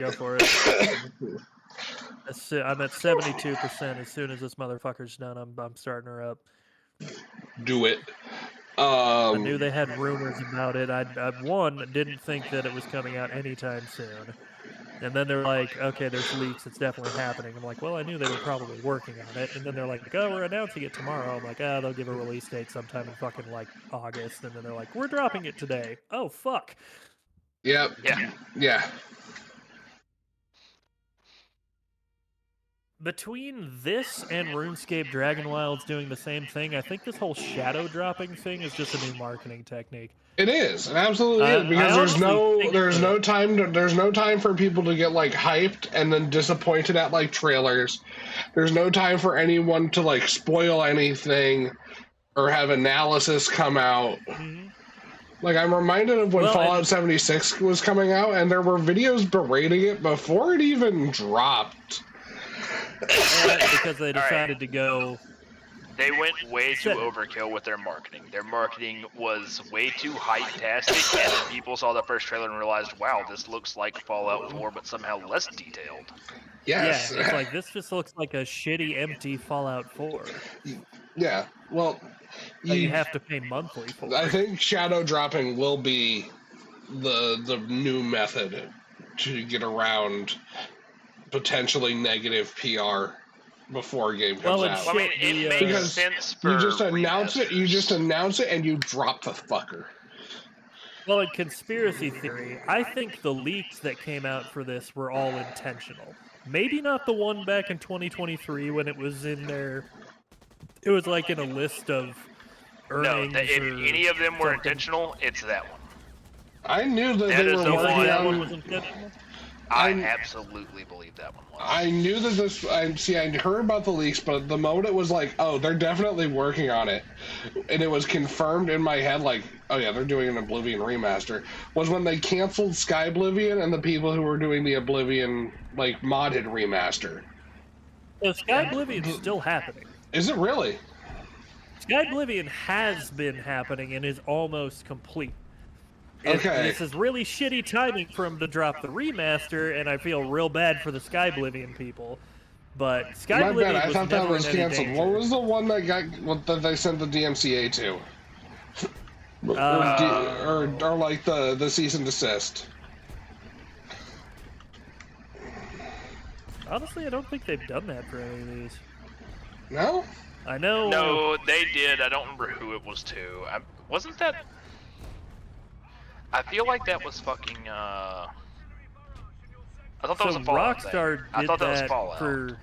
Go for it. I'm at 72%. As soon as this motherfucker's done, I'm starting her up. Do it. I knew they had rumors about it. I didn't think that it was coming out anytime soon. And then they're like, okay, there's leaks. It's definitely happening. I'm like, well, I knew they were probably working on it. And then they're like, oh, we're announcing it tomorrow. I'm like, they'll give a release date sometime in fucking like August. And then they're like, we're dropping it today. Oh, fuck. Yep. Yeah. Between this and RuneScape Dragon Wilds doing the same thing, I think this whole shadow dropping thing is just a new marketing technique. It is. It absolutely is, because there's no time for people to get like hyped and then disappointed at like trailers. There's no time for anyone to like spoil anything or have analysis come out. Mm-hmm. Like, I'm reminded of when Fallout 76 was coming out, and there were videos berating it before it even dropped. Because they decided to go. They went way too overkill with their marketing. Their marketing was way too hype-tastic, and then people saw the first trailer and realized, wow, this looks like Fallout 4, but somehow less detailed. Yes. Yeah, it's like, this just looks like a shitty, empty Fallout 4. Yeah, well... You have to pay monthly for I think shadow dropping will be the new method to get around potentially negative PR before a game comes out. I mean, it makes sense for you just announce it, and you drop the fucker. Well, in conspiracy theory, I think the leaks that came out for this were all intentional. Maybe not the one back in 2023 when it was in there. It was like in a list of earnings. No, if any of them were intentional, it's that one. I knew that they were working on... that one was intentional? I absolutely believe that one was. I knew that this... I heard about the leaks, but the moment it was like, oh, they're definitely working on it, and it was confirmed in my head, like, oh yeah, they're doing an Oblivion remaster, was when they canceled Skyblivion and the people who were doing the Oblivion, like, modded remaster. So Skyblivion's still happening. Is it really? Skyblivion has been happening and is almost complete. Okay. This is really shitty timing for him to drop the remaster, and I feel real bad for the Skyblivion people. But Skyblivion was I thought that was canceled. danger. What was the one that they sent the DMCA to? Or like the cease and desist? Honestly, I don't think they've done that for any of these. No? I know. No, they did. I don't remember who it was to. Wasn't that... I feel like that was fucking, I thought that was a Fallout Rockstar thing. I thought that was Fallout. For...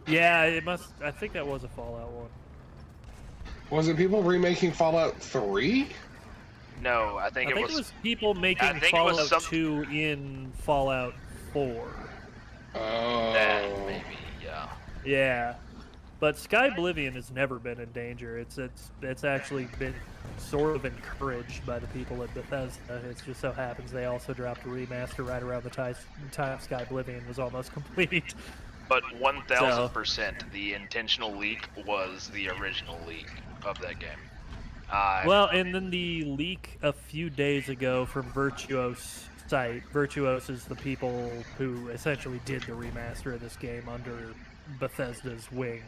Yeah, it must... I think that was a Fallout one. Was it people remaking Fallout 3? No, I think it was people making Fallout 2 in Fallout 4. Oh. That, maybe, yeah. Yeah. But Skyblivion has never been in danger. It's actually been sort of encouraged by the people at Bethesda. It just so happens they also dropped a remaster right around the time Skyblivion was almost complete. But 1000%, the intentional leak was the original leak of that game. Well, and then the leak a few days ago from Virtuos site. Virtuos is the people who essentially did the remaster of this game under Bethesda's wing.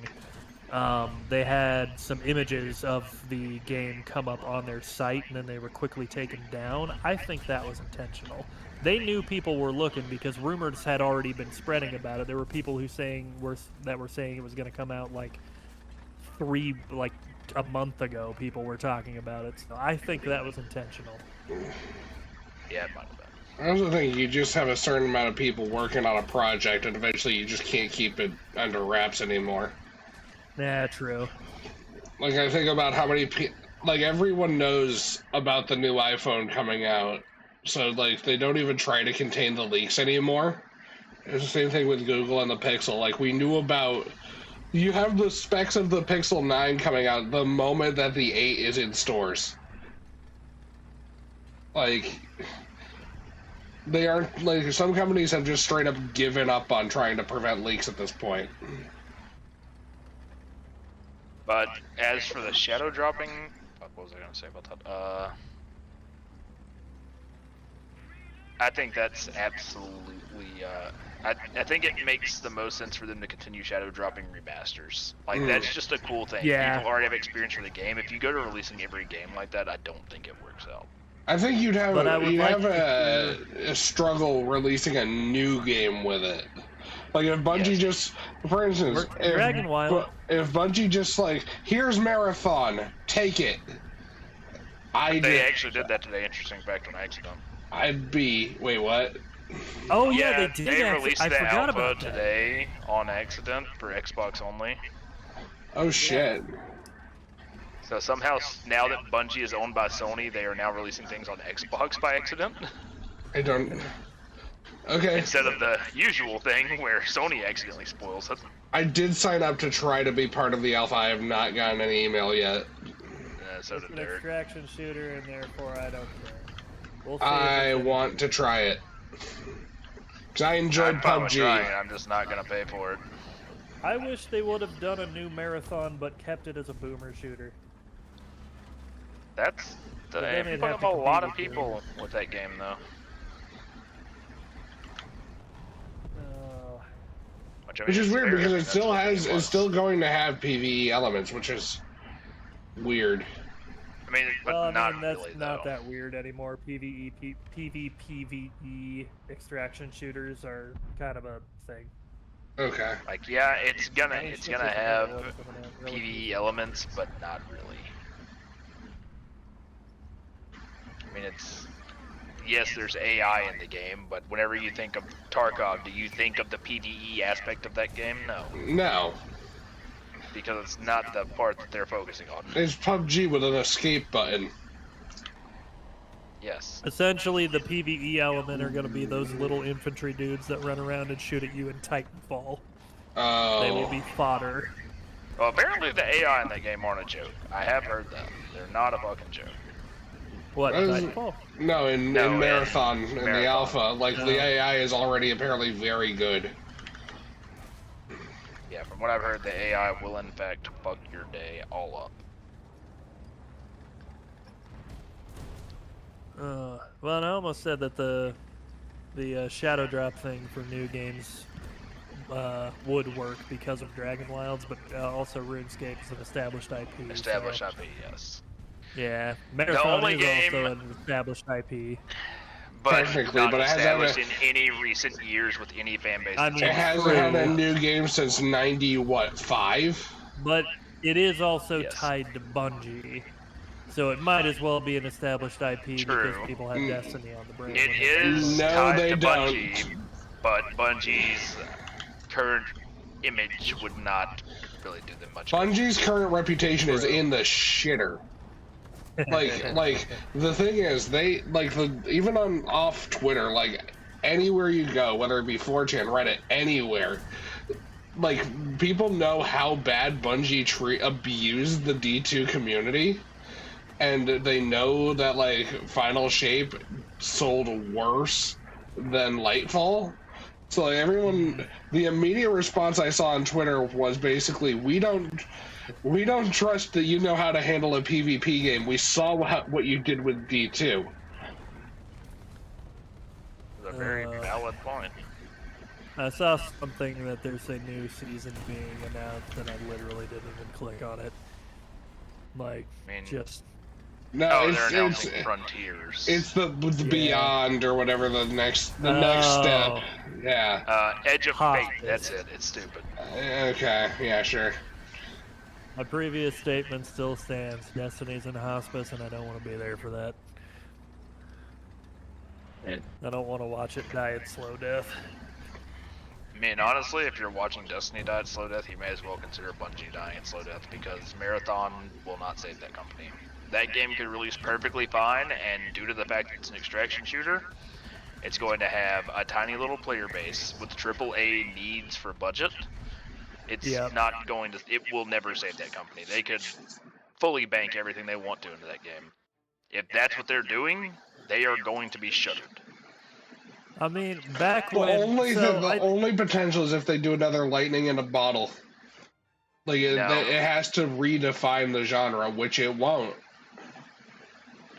They had some images of the game come up on their site, and then they were quickly taken down. I think that was intentional. They knew people were looking because rumors had already been spreading about it. There were people who were saying it was going to come out like a month ago. People were talking about it, so I think that was intentional. Yeah, it might have been. I also think you just have a certain amount of people working on a project, and eventually you just can't keep it under wraps anymore. Yeah, true. Like, I think about how many people... Like, everyone knows about the new iPhone coming out, so, like, they don't even try to contain the leaks anymore. It's the same thing with Google and the Pixel. Like, we knew about... You have the specs of the Pixel 9 coming out the moment that the 8 is in stores. Like... They aren't, like, some companies have just straight up given up on trying to prevent leaks at this point. But as for the shadow dropping, what was I going to say about that? I think that's absolutely. I think it makes the most sense for them to continue shadow dropping remasters. Like that's just a cool thing. Yeah. People already have experience for the game. If you go to releasing every game like that, I don't think it works out. I think you'd have But I would like a struggle releasing a new game with it. Like if Bungie Yes. just, for instance, if Bungie just like, here's Marathon, take it. They actually did that today. Interesting fact on accident. I'd be, wait, what? Oh yeah, they did. They released I the forgot alpha about that. today on accident for Xbox only. Oh shit. So somehow, now that Bungie is owned by Sony, they are now releasing things on Xbox by accident. I don't. Okay. Instead of the usual thing where Sony accidentally spoils it. I did sign up to try to be part of the alpha. I have not gotten any email yet. So It's did an Derek. extraction shooter, and therefore I don't care. We'll see I if it's want to try it. Because I enjoyed I'm fine with trying it, PUBG. I'm just not gonna pay for it. I wish they would have done a new Marathon, but kept it as a boomer shooter. That's But then if it'd you put have up to a lot of compete with people with that game though. Which is weird because it that's still what the has, game it's was. still going to have PvE elements, which is weird. I mean, but Well, I not mean, that's really not though. that weird anymore. PvE extraction shooters are kind of a thing. Okay. Like, yeah, it's gonna Especially have if it's another one coming out relatively PvE elements, but not really. I mean, it's yes, there's AI in the game, but whenever you think of Tarkov, do you think of the PvE aspect of that game? No, No. because it's not the part that they're focusing on. It's PUBG with an escape button. Yes. Essentially, the PvE element are going to be those little infantry dudes that run around and shoot at you in Titanfall. They will be Oh. fodder. Well, apparently the AI in that game aren't a joke. I have heard that. They're not a fucking joke. What, That is- Titanfall? No, in No, in Marathon, in the Marathon. alpha, like the No. AI is already apparently very good. Yeah, from what I've heard, the AI will in fact fuck your day all up. Well, I almost said that the shadow drop thing for new games would work because of Dragon Wilds, but also RuneScape is an established IP. Established so, IP, yes. Yeah, Marathon only is game- also an established IP. But Technically, not but it hasn't had established in any recent years with any fan base. I mean, It hasn't had a True. new game since 95? But it is also Yes. tied to Bungie, so it might as well be an established IP True. because people have Destiny on the brain. It is No, tied they to don't. Bungie, but Bungie's current image would not really do them much good. Bungie's current reputation is in the shitter. Like the thing is, they even on off Twitter, like anywhere you go, whether it be 4chan, Reddit, anywhere, like people know how bad Bungie abused the D2 community, and they know that like Final Shape sold worse than Lightfall. So like everyone, the immediate response I saw on Twitter was basically, we don't trust that you know how to handle a PvP game. We saw what you did with D2. It's a very valid point. I saw something that there's a new season being announced, and I literally didn't even click on it. Like, I mean, just No, Oh, they're it's announcing Frontiers. it's the Yeah. Beyond or whatever the next step. Oh. Yeah. Edge of Hospice. Fate. That's it. It's stupid. Okay. Yeah. Sure. my previous statement still stands. Destiny's in hospice, and I don't want to be there for that. I don't want to watch it die at slow death. I mean, honestly, if you're watching Destiny die at slow death, you may as well consider Bungie dying at slow death because Marathon will not save that company. That game could release perfectly fine, and due to the fact that it's an extraction shooter, it's going to have a tiny little player base with AAA needs for budget. It's Yep. not going to. It will never save that company. They could fully bank everything they want to into that game. If that's what they're doing, they are going to be shuttered. I mean, back The when the only potential is if they do another lightning in a bottle. Like No. it has to redefine the genre, which it won't.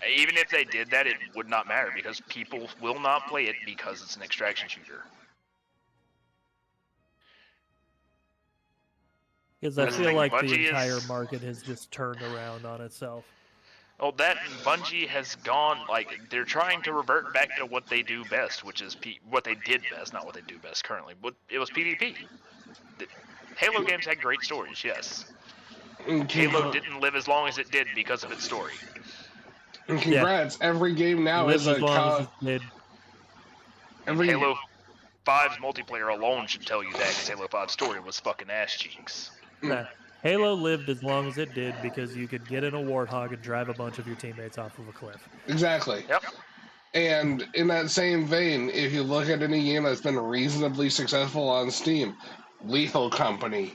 Even if they did that, it would not matter because people will not play it because it's an extraction shooter. Because I That's the feel thing, like the Bungie entire is- market has just turned around on itself. Oh, that Bungie has gone, like, they're trying to revert back to what they do best, which is what they did best, not what they do best currently. But it was PvP. The Halo games had great stories, yes. And Halo didn't live as long as it did because of its story. And congrats, every game now Lives is as a long as it did. every Halo 5's multiplayer alone should tell you that, because Halo 5's story was fucking ass cheeks. Nah. Halo lived as long as it did because you could get in a Warthog and drive a bunch of your teammates off of a cliff. exactly. Yep. And in that same vein, if you look at any game that's been reasonably successful on Steam, Lethal Company,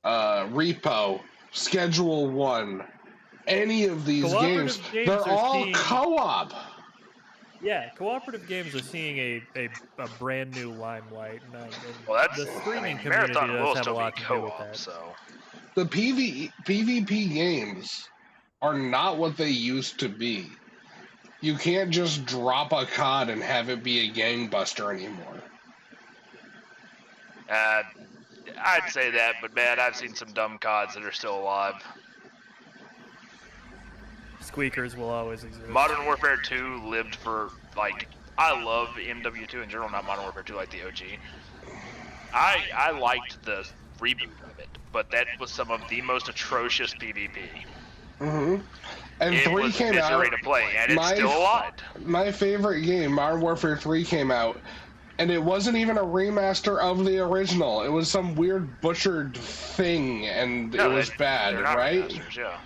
Repo, Schedule One, any of these games, Cooperative games they're are all seeing- co-op. Yeah, cooperative games are seeing a brand new limelight, and Well, that's the streaming community Marathon will does have a still lot be to do with co-op, that. so The PvP games are not what they used to be. You can't just drop a COD and have it be a gangbuster anymore. I'd say that, but man, I've seen some dumb CODs that are still alive. Squeakers will always exist. Modern Warfare 2 lived for, like, I love MW2 in general, not Modern Warfare 2 like the OG. I liked the reboot of it, but that was some of the most atrocious PvP. Mm-hmm. And It 3 was came out. misery to play, and it's My- still alive. My favorite game, Modern Warfare 3, came out, and it wasn't even a remaster of the original. It was some weird butchered thing, and No, it was bad, they're not right? remasters, yeah.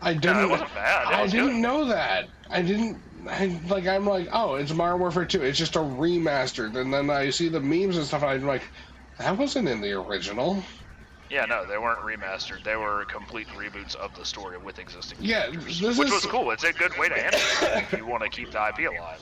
I No, didn't. it wasn't bad. It I was didn't good. know that. I'm like, oh, it's Modern Warfare 2. It's just a remastered. And then I see the memes and stuff, and I'm like, that wasn't in the original. Yeah, no, they weren't remastered. They were complete reboots of the story with existing Yeah, characters, this which is- was cool. It's a good way to handle it if you want to keep the IP alive.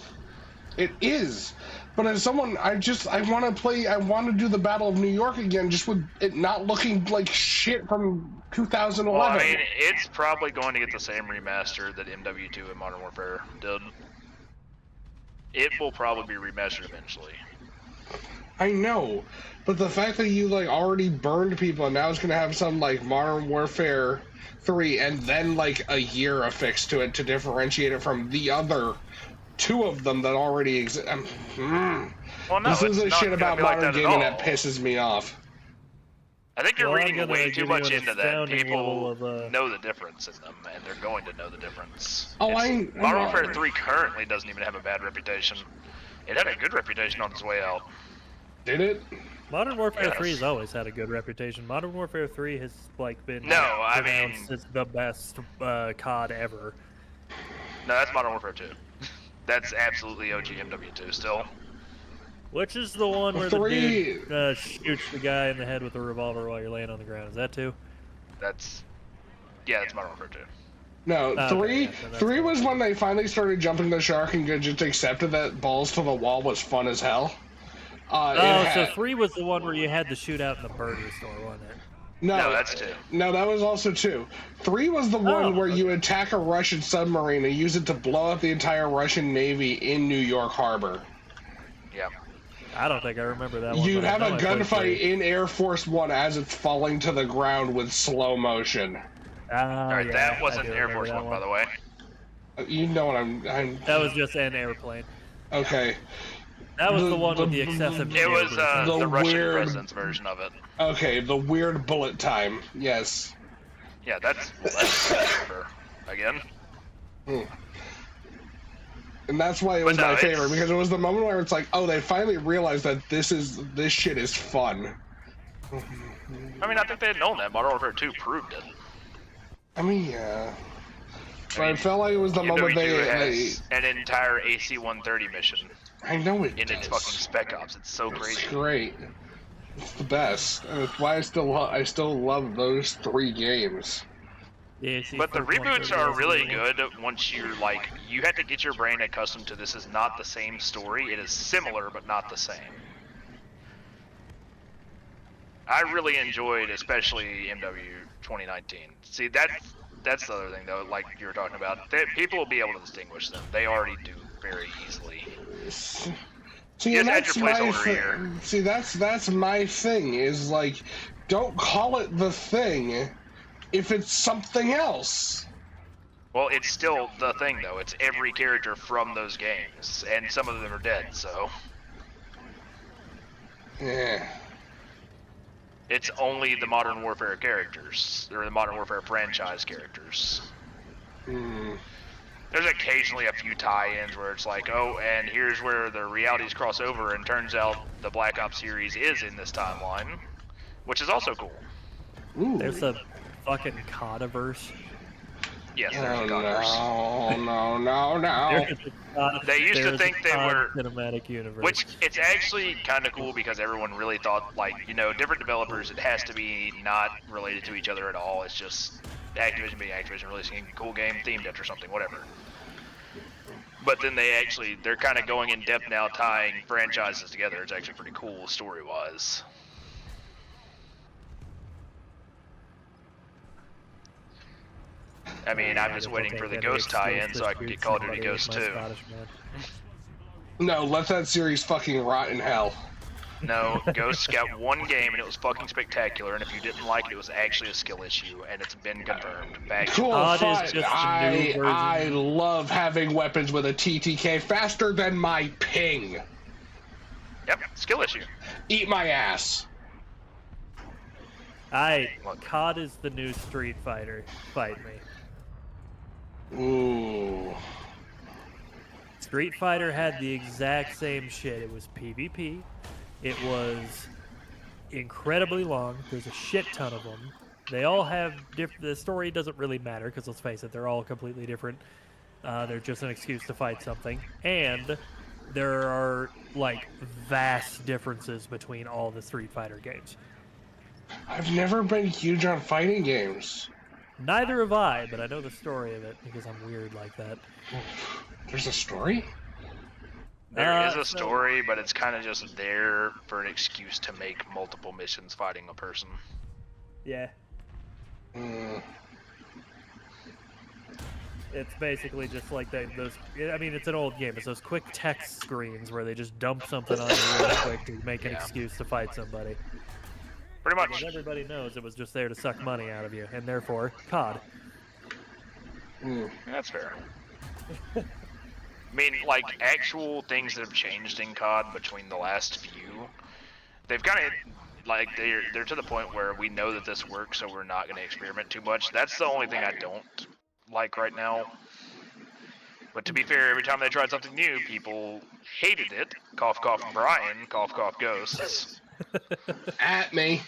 It is. But as someone, I want to play, I want to do the Battle of New York again, just with it not looking like shit from 2011. Well, I mean, it's probably going to get the same remaster that MW2 and Modern Warfare did. It will probably be remastered eventually. I know, but the fact that you like already burned people and now it's gonna have some like Modern Warfare 3 and then like a year affixed to it to differentiate it from the other two of them that already exist. Well, no, This is it's the not shit gonna about be like modern that at gaming all. that pisses me off. I think you're Well, I'm reading gonna way give too you much an into that. astounding People level of, know the difference in them, and they're going to know the difference. Oh, It's- I Modern know. Warfare 3 currently doesn't even have a bad reputation. It had a good reputation on its way out. Did it? Modern Warfare Yes. 3 has always had a good reputation. Modern Warfare 3 has like been No, I pronounced mean- as the best COD ever. No, that's Modern Warfare 2. That's absolutely OG MW2 still. Which is the one where Three- the dude shoots the guy in the head with a revolver while you're laying on the ground. Is that two? That's Modern Warfare 2. No, Okay, three. yeah, so that's Three was fine. when they finally started jumping the shark and just accepted that balls to the wall was fun as hell. It Oh, so had- 3 was the one where you had the shootout in the burger store, wasn't it? No, that's 2. No, that was also 2. 3 was the one Oh, where you okay. attack a Russian submarine and use it to blow up the entire Russian Navy in New York Harbor. Yeah. I don't think I remember that one. You but I have know a I played gunfight 3. in Air Force One as it's falling to the ground with slow motion. Alright, Yeah, that I wasn't do Air remember Force that One, by the way. You know what I'm That was just an airplane. okay. That was the, The- one with the the- excessive. It was maneuvers. The the Russian weird- president's version of it. Okay, the weird bullet time. Yes. Yeah, that's for again. And that's why it But was no, my favorite, it's- because it was the moment where it's like, oh, they finally realized that this shit is fun. I mean, I think they had known that. Modern Warfare 2 proved it. I mean, yeah. But I mean, felt like it was the moment MW2 they has an entire AC-130 mission I know it in its does. fucking Spec Ops. It's so It's crazy. great. It's the best, and it's why I still love those 3 games. But the reboots are really good once you're like, you have to get your brain accustomed to this is not the same story. It is similar, but not the same. I really enjoyed, especially MW 2019. See, that's the other thing though. Like you were talking about, people will be able to distinguish them. They already do very easily. See, and that's my thing. See, that's my thing. Is like, don't call it the thing if it's something else. Well, it's still the thing though. It's every character from those games, and some of them are dead. So. Yeah. It's only the Modern Warfare characters, or the Modern Warfare franchise characters. There's occasionally a few tie-ins where it's like, oh, and here's where the realities cross over, and turns out the Black Ops series is in this timeline, which is also cool. Ooh. There's a fucking Codiverse. Yes, there's a Codiverse. No. They used to think they were cinematic universe. Which it's actually kind of cool because everyone really thought, like, you know, different developers, it has to be not related to each other at all. It's just Activision being Activision releasing a cool game themed after something, whatever. But then they're kind of going in depth now, tying franchises together. It's actually pretty cool story-wise. I mean, I'm just waiting for the Ghost tie-in so I can get Call of Duty Ghost 2. No, let that series fucking rot in hell. No, Ghost got one game and it was fucking spectacular, and if you didn't like it, it was actually a skill issue, and it's been confirmed. Cool, fine. I love having weapons with a TTK faster than my ping. Yep, skill issue. Eat my ass. COD is the new Street Fighter. Fight me. Ooh. Street Fighter had the exact same shit. It was PvP. It was incredibly long. There's a shit ton of them. They all have the story doesn't really matter because let's face it, they're all completely different. They're just an excuse to fight something. And there are like vast differences between all the Street Fighter games. I've never been huge on fighting games. Neither have I, but I know the story of it because I'm weird like that. There's a story? There is a story, but it's kind of just there for an excuse to make multiple missions fighting a person. Yeah. It's basically just like those. I mean, it's an old game. It's those quick text screens where they just dump something on you real quick to make an excuse to fight somebody. Pretty much. Because everybody knows it was just there to suck money out of you, and therefore, COD. That's fair. I mean, like, actual things that have changed in COD between the last few, they've kind of, like, they're to the point where we know that this works, so we're not going to experiment too much. That's the only thing I don't like right now. But to be fair, every time they tried something new, people hated it. Cough, cough, Brian. Cough, cough, Ghosts. At me.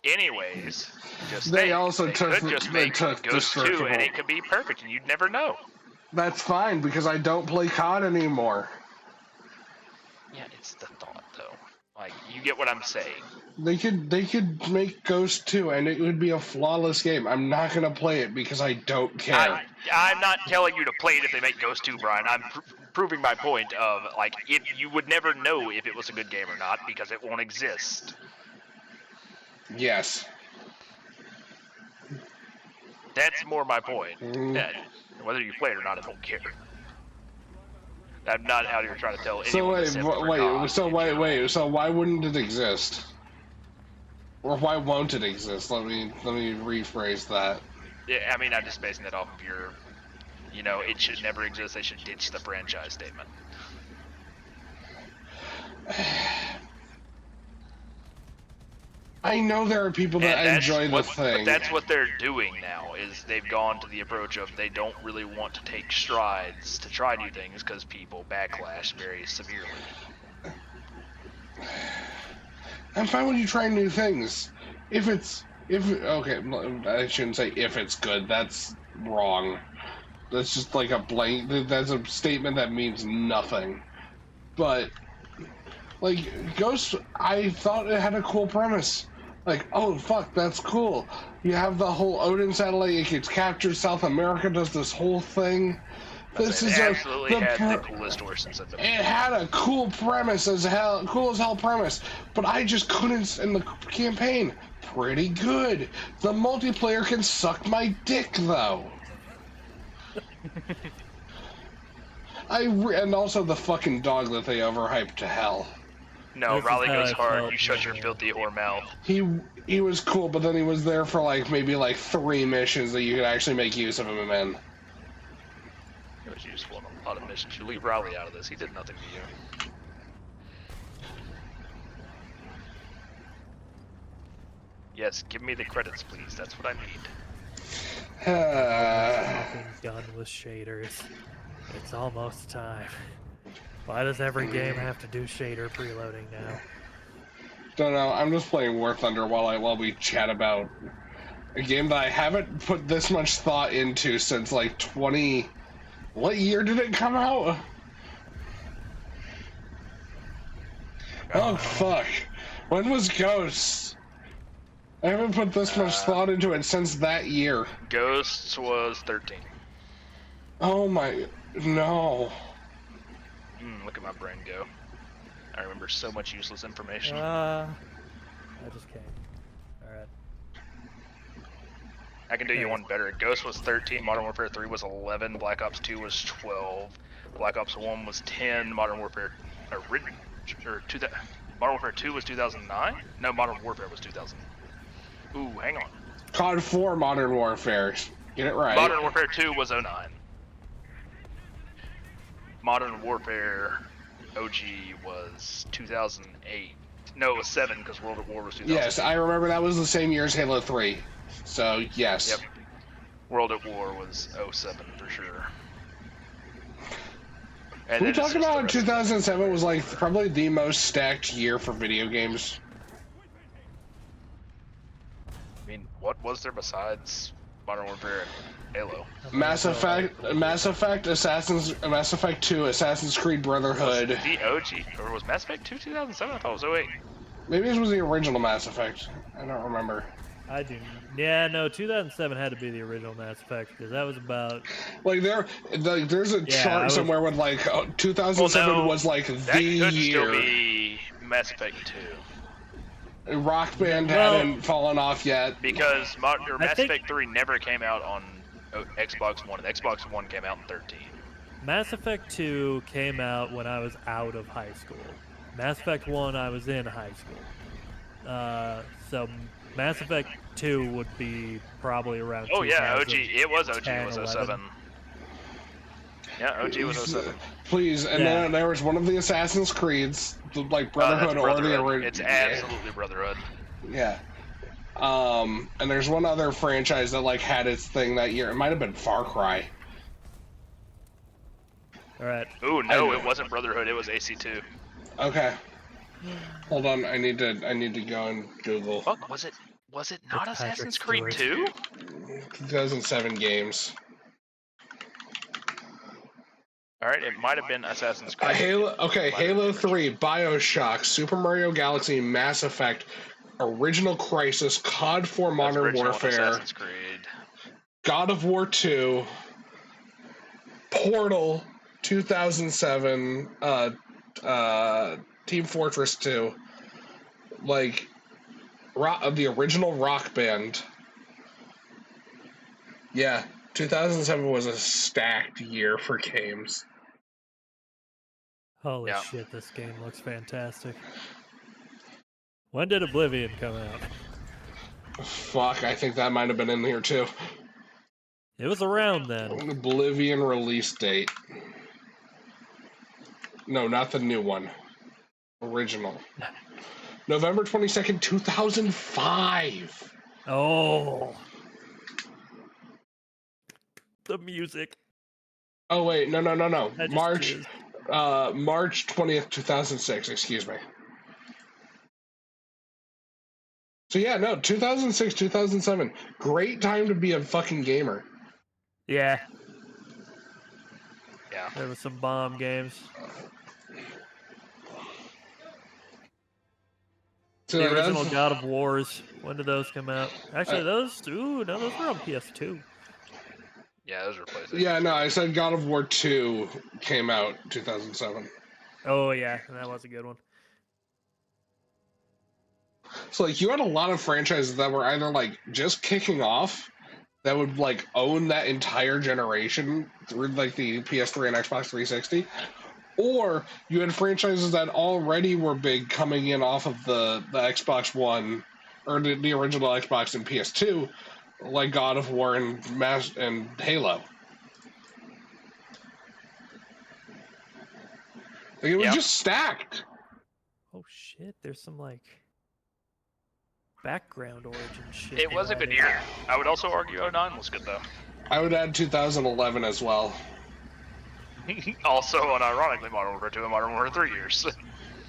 Anyways, they could just make Ghost 2 and it could be perfect and you'd never know. That's fine because I don't play COD anymore. Yeah, it's the thought though. Like, you get what I'm saying. They could make Ghost 2 and it would be a flawless game. I'm not gonna play it because I don't care. I'm not telling you to play it if they make Ghost 2, Brian. I'm proving my point of, like, you would never know if it was a good game or not because it won't exist. Yes. That's more my point. Whether you play it or not, I don't care. I'm not out here trying to tell anyone. So why wouldn't it exist? Or why won't it exist? Let me rephrase that. Yeah, I mean, I'm just basing that off of your, you know, it should never exist. They should ditch the franchise statement. I know there are people that enjoy the thing. But that's what they're doing now, is they've gone to the approach of they don't really want to take strides to try new things because people backlash very severely. I'm fine when you try new things. Okay, I shouldn't say if it's good, that's wrong. That's just like a blank, that's a statement that means nothing. But, like, Ghost, I thought it had a cool premise. Like, oh fuck, that's cool. You have the whole Odin satellite, it gets captured, South America does this whole thing. This is absolutely had the coolest horses in the movie. It had a cool premise cool as hell premise, but I just couldn't in the campaign. pretty good. The multiplayer can suck my dick, though. And also the fucking dog that they overhyped to hell. No, This is Raleigh how goes I hard. felt You shut your when, filthy whore mouth. He was cool, but then he was there for maybe 3 missions that you could actually make use of him in. It was useful in a lot of missions. You leave Raleigh out of this. He did nothing to you. Yes, give me the credits, please. That's what I need. fucking gun with shaders. It's almost time. Why does every game have to do shader preloading now? Don't know. I'm just playing War Thunder while we chat about a game that I haven't put this much thought into since 20. What year did it come out? Oh fuck! When was Ghosts? I haven't put this much thought into it since that year. Ghosts was 13. Oh my... no. Look at my brain go. I remember so much useless information. I just came. Alright. I can do you one better. Ghost was 13, Modern Warfare 3 was 11, Black Ops 2 was 12, Black Ops 1 was 10, Modern Warfare... Modern Warfare 2 was 2009? No, Modern Warfare was 2000. Ooh, hang on. COD 4 Modern Warfare. Get it right. Modern Warfare 2 was 09. Modern Warfare OG was 2008. No, it was 7 because World at War was 2000. Yes, I remember that was the same year as Halo 3. So, yes. Yep. World at War was 07 for sure. And We then talk it's just about the rest of 2007 was probably the most stacked year for video games. I mean, what was there besides Modern Warfare and Halo? Mass Effect, Mass Effect 2, Assassin's Creed Brotherhood. The OG, or was Mass Effect 2 2007? I thought it was 08. Maybe this was the original Mass Effect. I don't remember. I do. Yeah, no, 2007 had to be the original Mass Effect because that was about. There's a chart somewhere with 2007 was that the could year. still be Mass Effect 2. Rock Band hadn't fallen off yet. Because Mass Effect 3 never came out on Xbox One, and Xbox One came out in 13. Mass Effect 2 came out when I was out of high school. Mass Effect 1, I was in high school. So Mass Effect 2 would be probably around. Oh yeah, OG. It was OG. 10, It was 11. 07. Yeah, OG was 07. Please, and then there was one of the Assassin's Creeds, like That's Brotherhood or the Brotherhood. original. It's absolutely Brotherhood. Yeah. And there's one other franchise that had its thing that year. It might have been Far Cry. All right. Ooh, no, it wasn't Brotherhood. It was AC2. Okay. Hold on, I need to go and Google. Fuck, was it not It's Assassin's Patrick Creed Stewart. 2? 2007 games. Alright, it might have been Assassin's Creed. Halo 3, BioShock, Super Mario Galaxy, Mass Effect, Original Crisis, COD 4 Modern Original Warfare, Assassin's Creed. God of War 2, Portal, 2007, Team Fortress 2, the original Rock Band. Yeah, 2007 was a stacked year for games. Holy shit, this game looks fantastic. When did Oblivion come out? Fuck, I think that might have been in here too. It was around then. Oblivion release date. No, not the new one. Original. November 22nd, 2005. Oh. The music. Oh wait, no. March 20th, 2006, excuse me. So yeah, no, 2006, 2007. Great time to be a fucking gamer. Yeah. Yeah. There was some bomb games. So The original God of Wars. When did those come out? Actually, those were on PS2. Yeah, those were PlayStation. Yeah, no, I said God of War 2 came out 2007. Oh yeah, that was a good one. So like you had a lot of franchises that were either like just kicking off that would like own that entire generation through like the PS3 and Xbox 360, or you had franchises that already were big coming in off of the Xbox One or the original Xbox and PS2, like God of War and Halo. Like it was just stacked. Oh shit! There's some like background origin shit. It was a good year. I would also argue 09 was good though. I would add 2011 as well. Also, unironically, Modern Warfare 2 and Modern Warfare 3 years.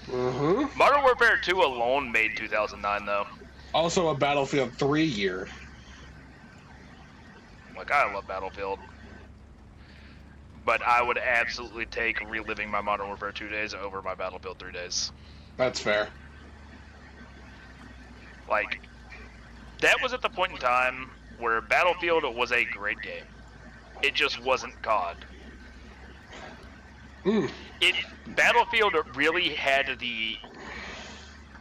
Mm-hmm. Modern Warfare 2 alone made 2009 though. Also a Battlefield 3 year. Like, I love Battlefield. But I would absolutely take reliving my Modern Warfare 2 days over my Battlefield 3 days. That's fair. Like, that was at the point in time where Battlefield was a great game. It just wasn't COD. Battlefield really had the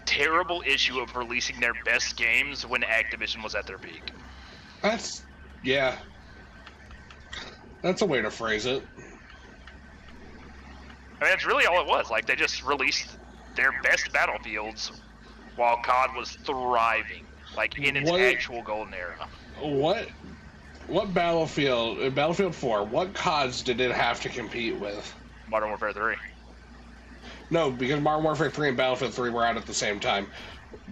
terrible issue of releasing their best games when Activision was at their peak. Yeah. That's a way to phrase it. I mean, that's really all it was. Like, they just released their best Battlefields while COD was thriving, like, in its actual golden era. What Battlefield 4, what CODs did it have to compete with? Modern Warfare 3. No, because Modern Warfare 3 and Battlefield 3 were out at the same time.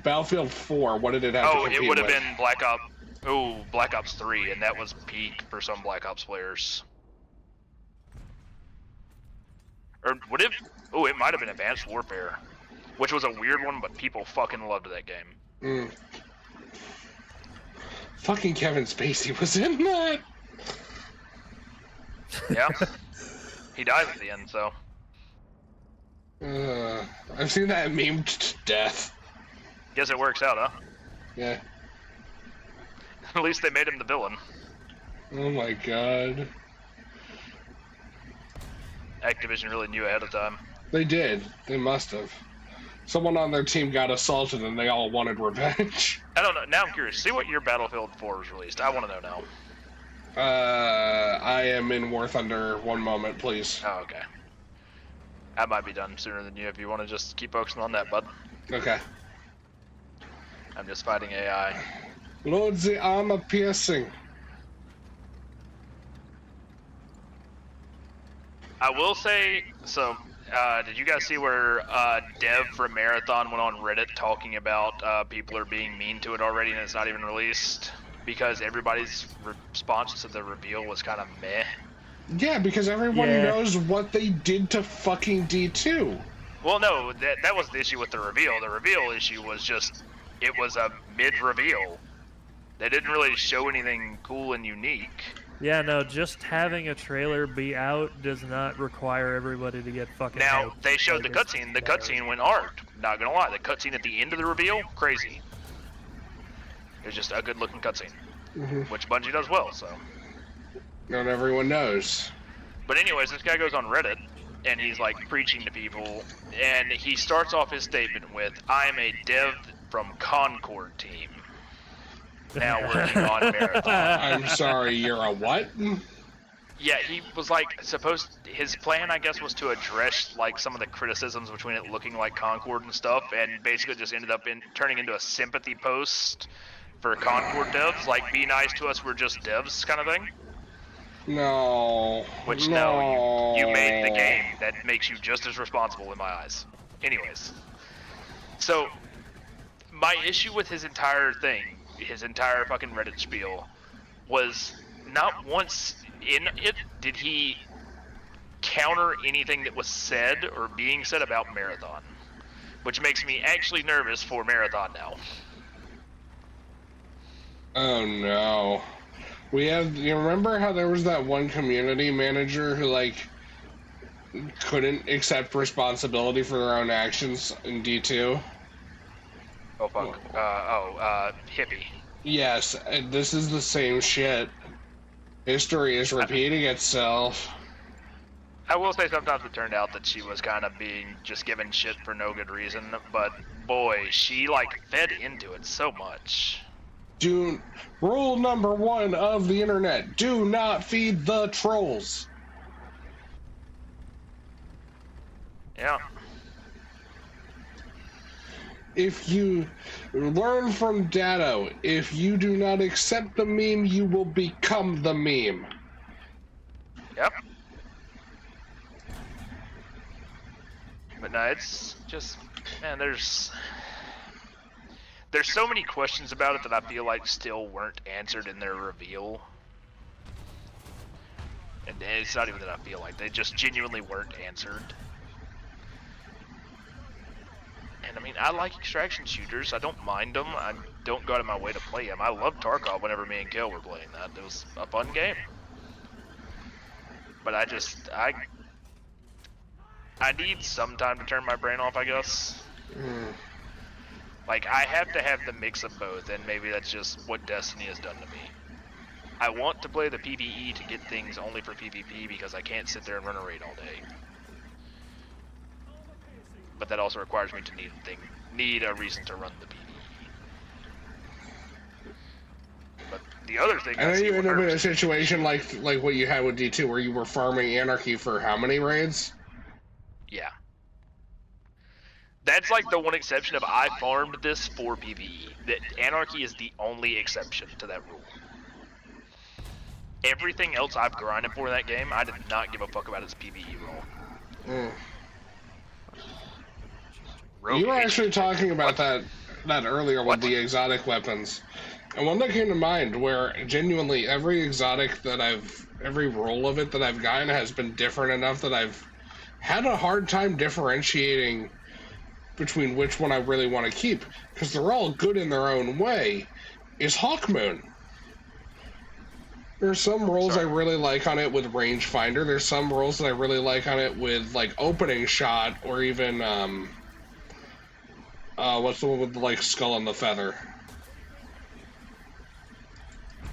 Battlefield 4, what did it have to compete with? Oh, it would have been Black Ops 3, and that was peak for some Black Ops players. Or would it? Oh, it might have been Advanced Warfare, which was a weird one, but people fucking loved that game. Fucking Kevin Spacey was in that. Yeah. He dies at the end, so. I've seen that meme to death. Guess it works out, huh? Yeah. At least they made him the villain. Oh my god. Activision really knew ahead of time. They did. They must have. Someone on their team got assaulted and they all wanted revenge. I don't know. Now I'm curious. See what year Battlefield 4 was released. I want to know now. I am in War Thunder. One moment, please. Oh, okay. I might be done sooner than you if you want to just keep focusing on that, bud. Okay. I'm just fighting AI. Load the armor piercing. I will say, so, did you guys see where Dev from Marathon went on Reddit talking about people are being mean to it already and it's not even released? Because everybody's response to the reveal was kind of meh. Yeah, because everyone knows what they did to fucking D2. Well, no, that was the issue with the reveal. The reveal issue was just, it was a mid-reveal. They didn't really show anything cool and unique. Yeah, no, just having a trailer be out does not require everybody to get fucking Now, hyped. they showed the cutscene. The cutscene went hard. Not gonna lie, the cutscene at the end of the reveal, crazy. It was just a good-looking cutscene, which Bungie does well, so. Not everyone knows. But anyways, this guy goes on Reddit, and he's like preaching to people, and he starts off his statement with, "I am a dev from Concord team, now working on Marathon." I'm sorry, you're a what? Yeah, he was like his plan, I guess, was to address like some of the criticisms between it looking like Concord and stuff, and basically just ended up turning into a sympathy post for Concord devs, like, be nice to us, we're just devs kind of thing. No. Which, no, you made the game. That makes you just as responsible in my eyes. Anyways. So, my issue with his entire thing, his entire fucking Reddit spiel, was not once in it did he counter anything that was said or being said about Marathon. Which makes me actually nervous for Marathon now. Oh no. You remember how there was that one community manager who, like, couldn't accept responsibility for their own actions in D2? Oh, fuck. Hippie. Yes, this is the same shit. History is repeating itself. I will say sometimes it turned out that she was kind of being just given shit for no good reason, but boy, she like fed into it so much. Rule number 1 of the internet: do not feed the trolls. Yeah. If you learn from Datto, if you do not accept the meme, you will become the meme. Yep. But no, it's just, man, there's so many questions about it that I feel like still weren't answered in their reveal. And it's not even that I feel like, they just genuinely weren't answered. And I mean, I like extraction shooters. I don't mind them. I don't go out of my way to play them. I love Tarkov whenever me and Gil were playing that. It was a fun game. But I need some time to turn my brain off, I guess. Like, I have to have the mix of both, and maybe that's just what Destiny has done to me. I want to play the PvE to get things only for PvP because I can't sit there and run a raid all day. But that also requires me to need a reason to run the PvE. But the other thing I know you ended up in a situation like what you had with D2, where you were farming Anarchy for how many raids? Yeah. That's like the one exception of I farmed this for PvE. That Anarchy is the only exception to that rule. Everything else I've grinded for in that game, I did not give a fuck about its PvE role. You were actually talking about that earlier with the exotic weapons. And one that came to mind where genuinely every role of it that I've gotten has been different enough that I've had a hard time differentiating between which one I really want to keep, because they're all good in their own way, is Hawkmoon. There's some roles I really like on it with rangefinder. There's some roles that I really like on it with like opening shot, or even what's the one with like skull and the feather?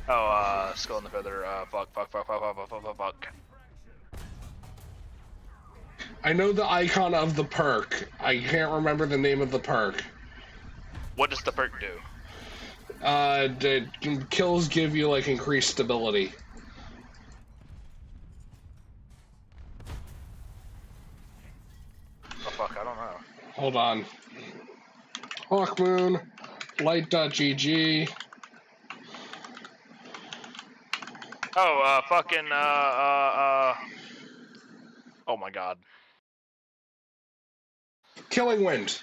Oh, skull and the feather. Fuck. I know the icon of the perk. I can't remember the name of the perk. What does the perk do? The kills give you like increased stability. Oh fuck, I don't know. Hold on. Hawkmoon, light.gg. Oh, oh my god. Killing Wind.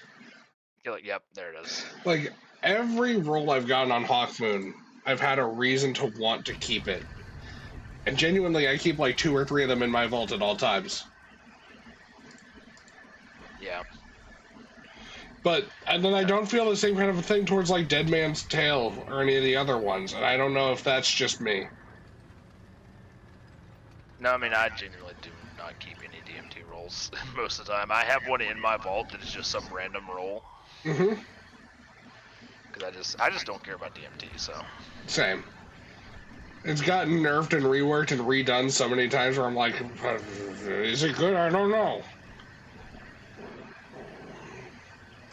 Yep, there it is. Like, every role I've gotten on Hawkmoon, I've had a reason to want to keep it. And genuinely, I keep like 2 or 3 of them in my vault at all times. Yeah. And then I don't feel the same kind of a thing towards like Dead Man's Tale or any of the other ones, and I don't know if that's just me. No, I mean, I genuinely do not keep any DMT rolls most of the time. I have one in my vault that is just some random roll. Mm-hmm. Because I just don't care about DMT, so. Same. It's gotten nerfed and reworked and redone so many times where I'm like, is it good? I don't know.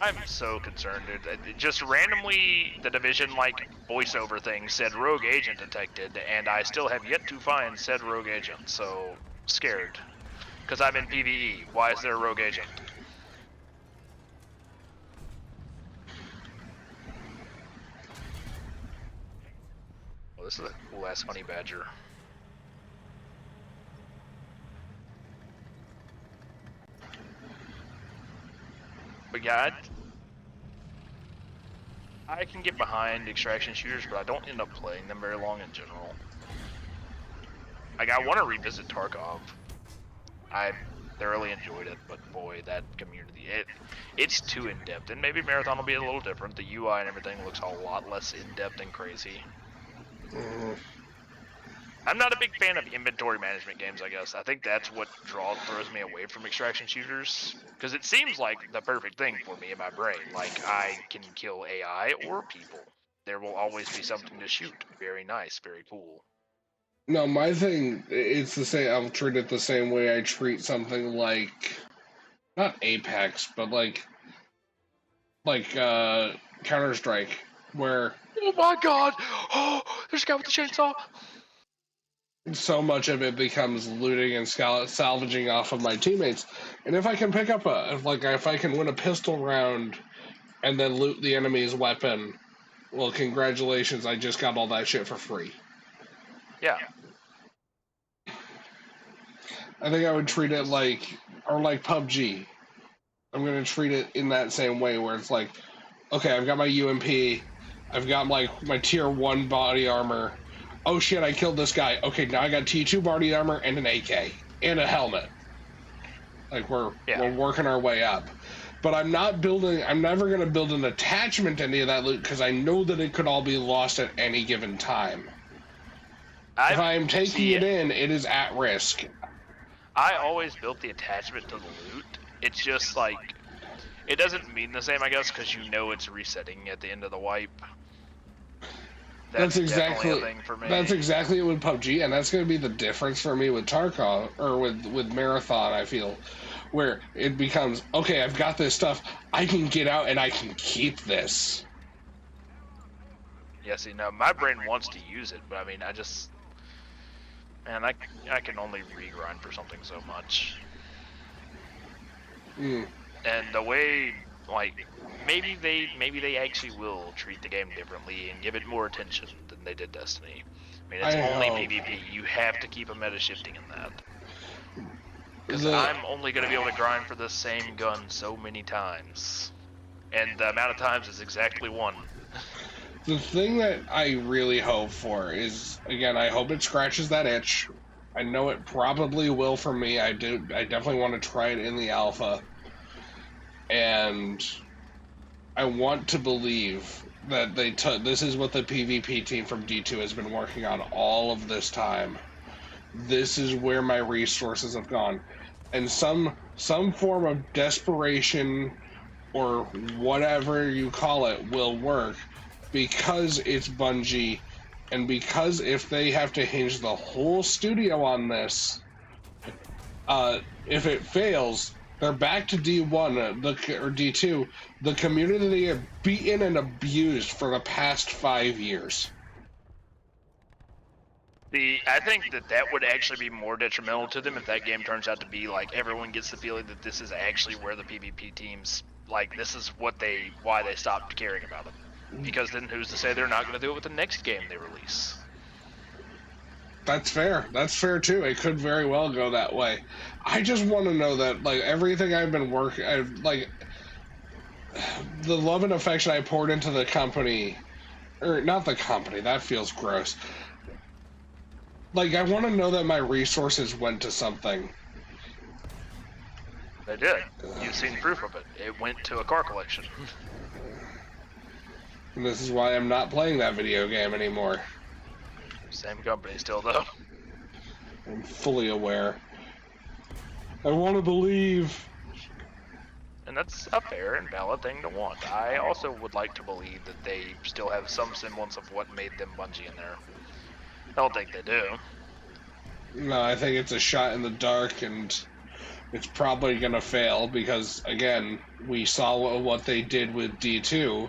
I'm so concerned, dude. Just randomly, the Division, like, voiceover thing said rogue agent detected, and I still have yet to find said rogue agent, so scared. Because I'm in PvE. Why is there a rogue agent? Well, this is a cool-ass honey badger. But yeah, I can get behind extraction shooters, but I don't end up playing them very long in general. Like, I want to revisit Tarkov. I thoroughly enjoyed it, but boy, that community, it's too in-depth. And maybe Marathon will be a little different. The UI and everything looks a lot less in-depth and crazy. I'm not a big fan of inventory management games, I guess. I think that's what throws me away from extraction shooters. Because it seems like the perfect thing for me in my brain. Like, I can kill AI or people. There will always be something to shoot. Very nice, very cool. No, my thing, it's the same. I'll treat it the same way I treat something like, not Apex, but like Counter Strike, where Oh my god! Oh, there's a guy with the chainsaw! so much of it becomes looting and salvaging off of my teammates. And if I can pick up if I can win a pistol round and then loot the enemy's weapon, well, congratulations, I just got all that shit for free. Yeah. I think I would treat it like PUBG. I'm gonna treat it in that same way, where it's like, okay, I've got my UMP, I've got my tier 1 body armor. Oh shit, I killed this guy. Okay, now I got T2 body armor and an AK and a helmet. Like we're working our way up. But I'm never gonna build an attachment to any of that loot because I know that it could all be lost at any given time. If I am taking it in, it is at risk. I always built the attachment to the loot. It's just like, it doesn't mean the same, I guess, because you know it's resetting at the end of the wipe. That's exactly a thing for me. That's exactly it with PUBG, and that's going to be the difference for me with Tarkov, or with Marathon, I feel, where it becomes, okay, I've got this stuff, I can get out and I can keep this. Yeah, see, now my brain wants to use it, but I mean, I can only regrind for something so much. Mm. And the way, like, maybe they actually will treat the game differently and give it more attention than they did Destiny. I mean, it's only PvP. You have to keep a meta shifting in that. Because I'm only going to be able to grind for the same gun so many times. And the amount of times is exactly one. The thing that I really hope for is, again, I hope it scratches that itch. I know it probably will for me. I definitely want to try it in the alpha. And I want to believe that this is what the PvP team from D2 has been working on all of this time. This is where my resources have gone. And some form of desperation or whatever you call it will work because it's Bungie, and because if they have to hinge the whole studio on this, if it fails, they're back to D1 or D2, the community they have beaten and abused for the past 5 years. I think that would actually be more detrimental to them if that game turns out to be like everyone gets the feeling that this is actually where the PvP teams, like, this is why they stopped caring about it. Because then who's to say they're not going to do it with the next game they release? That's fair. That's fair too. It could very well go that way. I just want to know that, like, everything I've been working, like, the love and affection I poured into the company, or not the company, that feels gross. Like, I want to know that my resources went to something. They did. You've seen proof of it. It went to a car collection. And this is why I'm not playing that video game anymore. Same company still, though. I'm fully aware. I want to believe. And that's a fair and valid thing to want. I also would like to believe that they still have some semblance of what made them Bungie in there. I don't think they do. No, I think it's a shot in the dark, and it's probably going to fail because, again, we saw what they did with D2,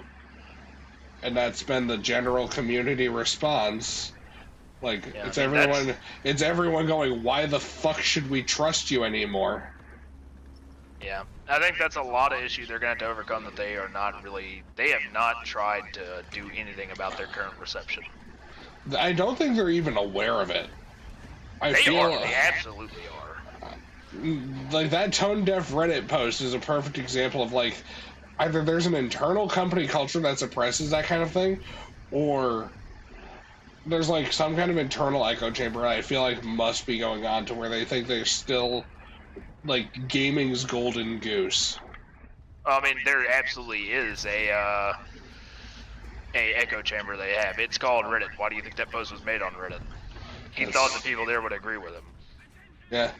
and that's been the general community response. Like, yeah, it's everyone going, why the fuck should we trust you anymore? Yeah, I think that's a lot of issue they're going to have to overcome that they have not tried to do anything about their current reception. I don't think they're even aware of it. They absolutely are. Like, that tone-deaf Reddit post is a perfect example of, like, either there's an internal company culture that suppresses that kind of thing, or there's, like, some kind of internal echo chamber I feel like must be going on to where they think they're still, like, gaming's golden goose. I mean, there absolutely is a echo chamber they have. It's called Reddit. Why do you think that post was made on Reddit? He thought the people there would agree with him. Yeah.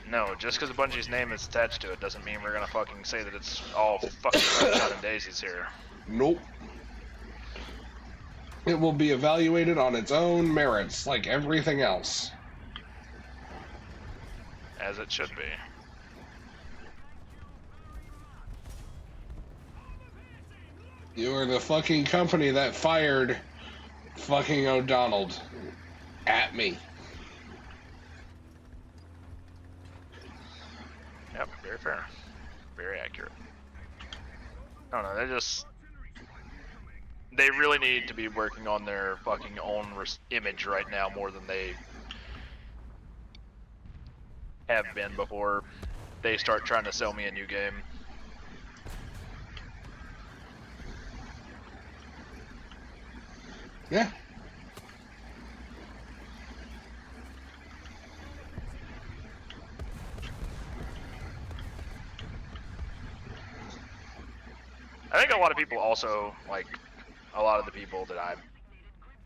No, just because Bungie's name is attached to it doesn't mean we're gonna fucking say that it's all fucking sunshine and daisies here. Nope. It will be evaluated on its own merits, like everything else. As it should be. You are the fucking company that fired fucking O'Donnell at me. Yep, very fair. Very accurate. I don't know, they really need to be working on their fucking own image right now more than they have been before they start trying to sell me a new game. Yeah. I think a lot of people also, like, a lot of the people that I,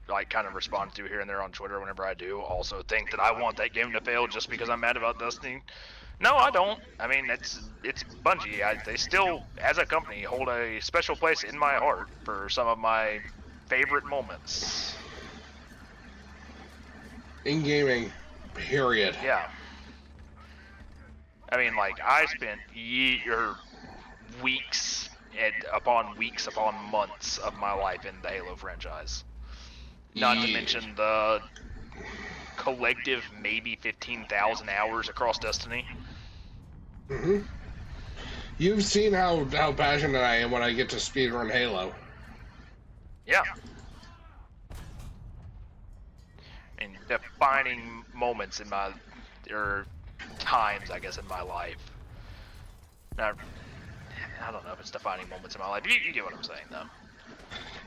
like, kind of respond to here and there on Twitter whenever I do, also think that I want that game to fail just because I'm mad about Destiny. No, I don't. I mean, it's Bungie. They still, as a company, hold a special place in my heart for some of my favorite moments. In gaming, period. Yeah. I mean, like, I spent weeks upon months of my life in the Halo franchise. Not to mention the collective maybe 15,000 hours across Destiny. Mm-hmm. You've seen how passionate I am when I get to speedrun Halo. Yeah. And defining moments in my, or times, I guess, in my life. Now, I don't know if it's defining moments in my life. You get what I'm saying, though.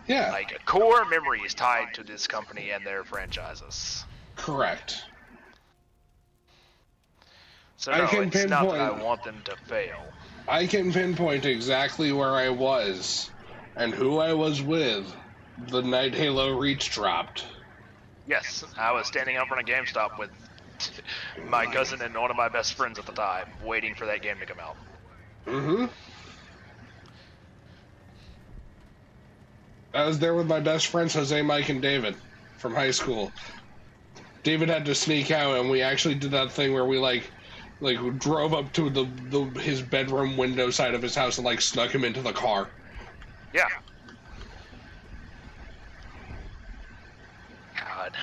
Yeah. Like, core memories tied to this company and their franchises. Correct. So no, it's not that I want them to fail. I can pinpoint exactly where I was and who I was with the night Halo Reach dropped. Yes, I was standing up in a GameStop with my cousin and one of my best friends at the time, waiting for that game to come out. Mm-hmm. I was there with my best friends, Jose, Mike, and David from high school. David had to sneak out, and we actually did that thing where we like drove up to his bedroom window side of his house and like snuck him into the car. Yeah. God,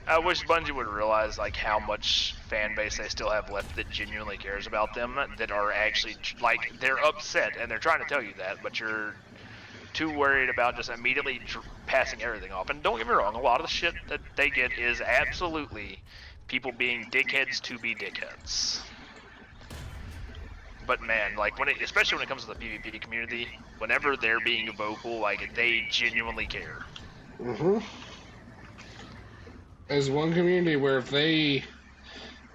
I wish Bungie would realize like how much fan base they still have left that genuinely cares about them, that are actually like, they're upset and they're trying to tell you that, but you're too worried about just immediately passing everything off. And don't get me wrong, a lot of the shit that they get is absolutely people being dickheads to be dickheads. But man, like especially when it comes to the PvP community, whenever they're being vocal, like they genuinely care. Mm-hmm. There's one community where if they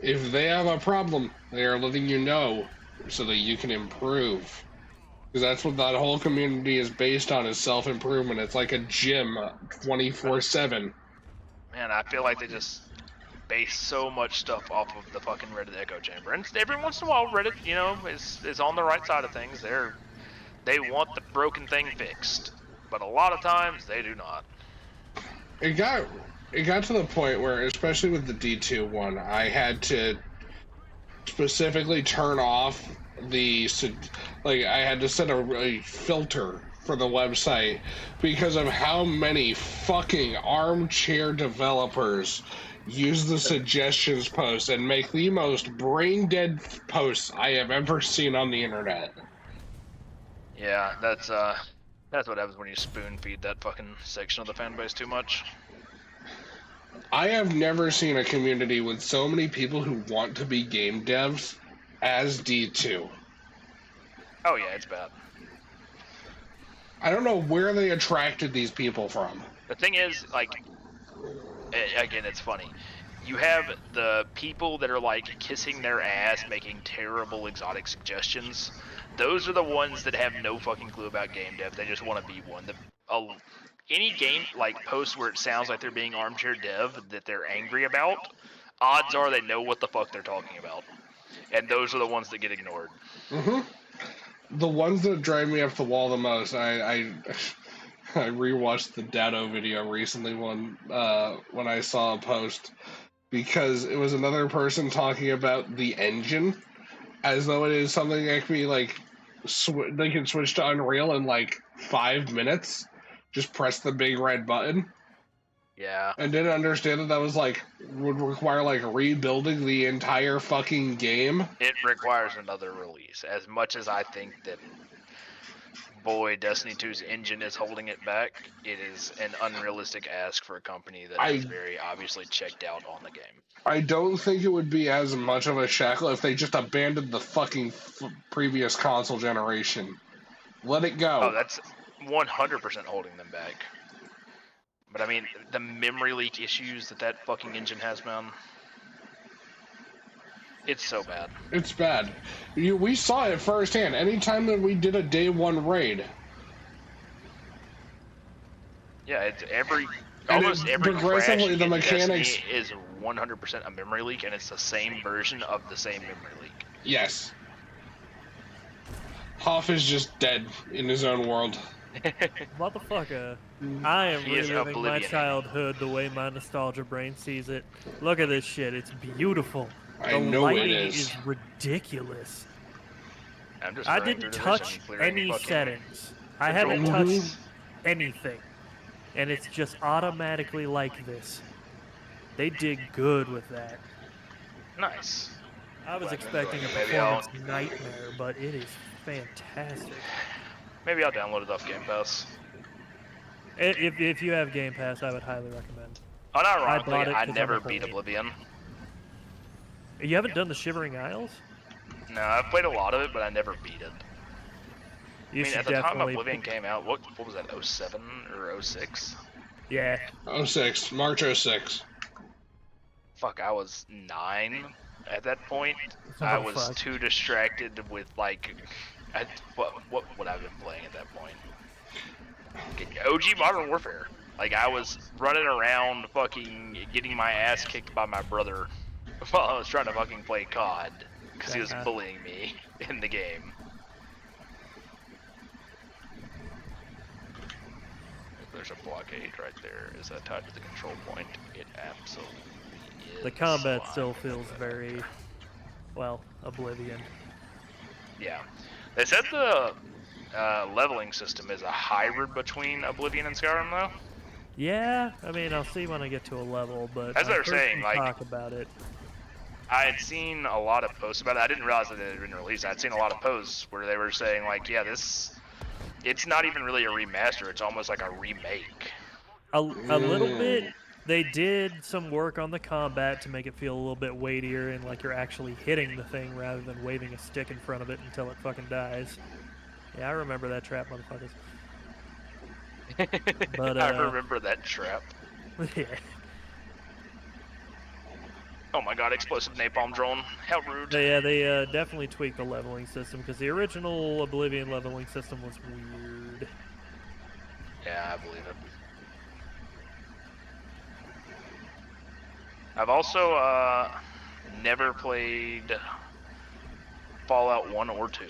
have a problem, they are letting you know so that you can improve. Because that's what that whole community is based on, is self-improvement. It's like a gym 24/7. Man, I feel like they just base so much stuff off of the fucking Reddit echo chamber. And every once in a while, Reddit, you know, is on the right side of things. They want the broken thing fixed. But a lot of times, they do not. It got to the point where, especially with the D2 one, I had to specifically turn off I had to set a filter for the website because of how many fucking armchair developers use the suggestions post and make the most brain-dead posts I have ever seen on the internet. Yeah, that's what happens when you spoon-feed that fucking section of the fan base too much. I have never seen a community with so many people who want to be game devs as D2. Oh yeah, it's bad. I don't know where they attracted these people from. The thing is, like, again, it's funny. You have the people that are like kissing their ass, making terrible exotic suggestions. Those are the ones that have no fucking clue about game dev. They just want to be one. Any game like post where it sounds like they're being armchair dev that they're angry about, odds are they know what the fuck they're talking about. And those are the ones that get ignored. Mm-hmm. The ones that drive me up the wall the most, I rewatched the Dado video recently when I saw a post because it was another person talking about the engine as though it is something that can be like they can switch to Unreal in like 5 minutes. Just press the big red button. Yeah. And didn't understand that was like would require like rebuilding the entire fucking game. It requires another release. As much as I think that, boy, Destiny 2's engine is holding it back, it is an unrealistic ask for a company that is very obviously checked out on the game. I don't think it would be as much of a shackle if they just abandoned the fucking previous console generation. Let it go. Oh, that's 100% holding them back. But I mean, the memory leak issues that fucking engine has, man. It's so bad. It's bad. We saw it firsthand. Anytime that we did a day one raid. Yeah, it's almost every crash progressively the in mechanics Destiny is 100% a memory leak, and it's the same version of the same memory leak. Yes. Hoff is just dead in his own world. Motherfucker, I am He is reliving my oblivion. childhood the way my nostalgia brain sees it. Look at this shit, it's beautiful. I The know it lighting is. ridiculous. I'm just I running didn't through touch Division, clearing any fucking settings. I haven't control touched points. anything. And it's just automatically like this. They did good with that. Nice. I was expecting a Maybe I'll- performance nightmare, but it is fantastic. Maybe I'll download it off Game Pass. If you have Game Pass, I would highly recommend. Unironically, I bought it I 'cause I'm never a beat bully. Oblivion. You haven't done the Shivering Isles? No, I've played a lot of it, but I never beat it. You I mean, should at the time definitely. Oblivion came out, what was that, 07 or 06? Yeah. 06. March 06. Fuck, I was 9 at that point. Oh, I was fuck. too distracted with, like, what would I have been playing at that point? OG Modern Warfare. Like, I was running around fucking getting my ass kicked by my brother while I was trying to fucking play COD. Because he was Uh-huh. bullying me in the game. There's a blockade right there. Is that tied to the control point? It absolutely is. The combat So still I'm feels gonna- very, well, Oblivion. Yeah. They said the leveling system is a hybrid between Oblivion and Skyrim, though. Yeah, I mean, I'll see when I get to a level, but As I've they were heard saying, some like- talk about it. I had seen a lot of posts about it. I didn't realize that it had been released. I'd seen a lot of posts where they were saying, like, yeah, it's not even really a remaster. It's almost like a remake. A little bit. They did some work on the combat to make it feel a little bit weightier and like you're actually hitting the thing rather than waving a stick in front of it until it fucking dies. Yeah, I remember that trap, motherfuckers. But, I remember that trap. Yeah. Oh my god, explosive napalm drone. How rude. Yeah, they definitely tweaked the leveling system because the original Oblivion leveling system was weird. Yeah, I believe it. I've also never played Fallout 1 or 2.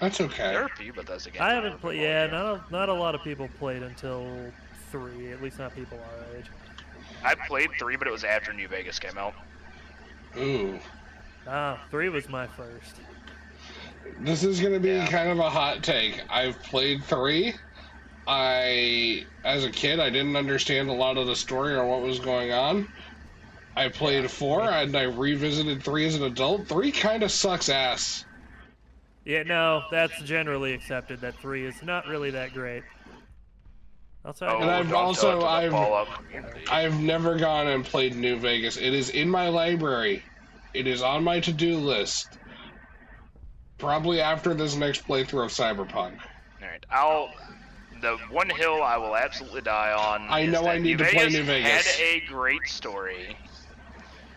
That's There okay. are a few Bethesda games. I I've haven't never played. played. Yeah, not a lot of people played until 3. At least not people our age. I played 3, but it was after New Vegas came out. Ooh. Ah, 3 was my first. This is going to be Yeah. kind of a hot take. I've played 3. As a kid, I didn't understand a lot of the story or what was going on. I played 4, and I revisited 3 as an adult. 3 kind of sucks ass. Yeah, no, that's generally accepted that 3 is not really that great. Outside Oh, And I've don't also- tell it to the I've- Fallout community. I've never gone and played New Vegas. It is in my library. It is on my to-do list. Probably after this next playthrough of Cyberpunk. Alright, the one hill I will absolutely die on. I is know that I need to play New Vegas. Had a great story,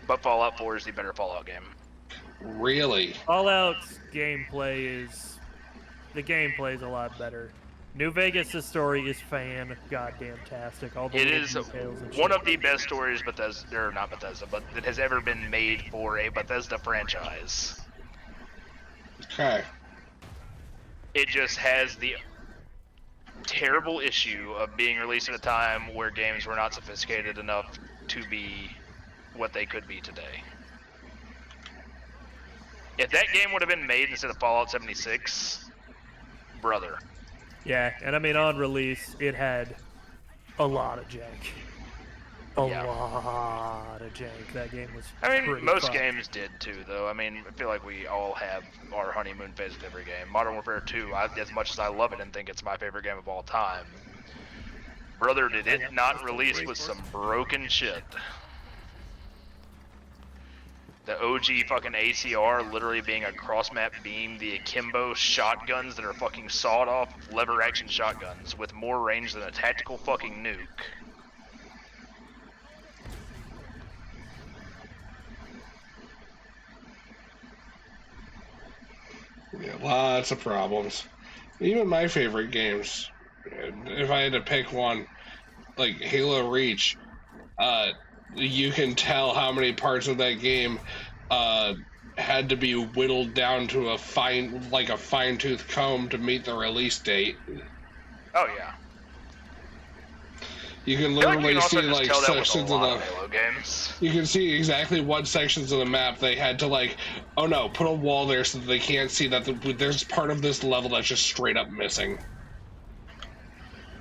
but Fallout 4 is the better Fallout game. Really? Fallout's gameplay is the gameplay is a lot better. New Vegas' story is goddamn tastic. All the It little is details and one shit. of the best stories Bethesda, or not Bethesda, but that has ever been made for a Bethesda franchise. Okay. It just has the terrible issue of being released at a time where games were not sophisticated enough to be what they could be today. If that game would have been made instead of Fallout 76, brother. Yeah, and I mean, on release, it had a lot of jank. A lot of jank. That game was most fucked. games did too, though. I mean, I feel like we all have our honeymoon phase with every game. Modern Warfare 2, as much as I love it and think it's my favorite game of all time, brother, did it not release with some broken shit. The OG fucking ACR literally being a cross-map beam, the akimbo shotguns that are fucking sawed-off lever-action shotguns with more range than a tactical fucking nuke. Yeah, lots of problems. Even my favorite games, if I had to pick one, like Halo Reach, you can tell how many parts of that game had to be whittled down to a fine-tooth comb to meet the release date. Oh yeah. You can literally see like sections of the Halo games. You can see exactly what sections of the map they had to like. Oh no, put a wall there so that they can't see that there's part of this level that's just straight up missing.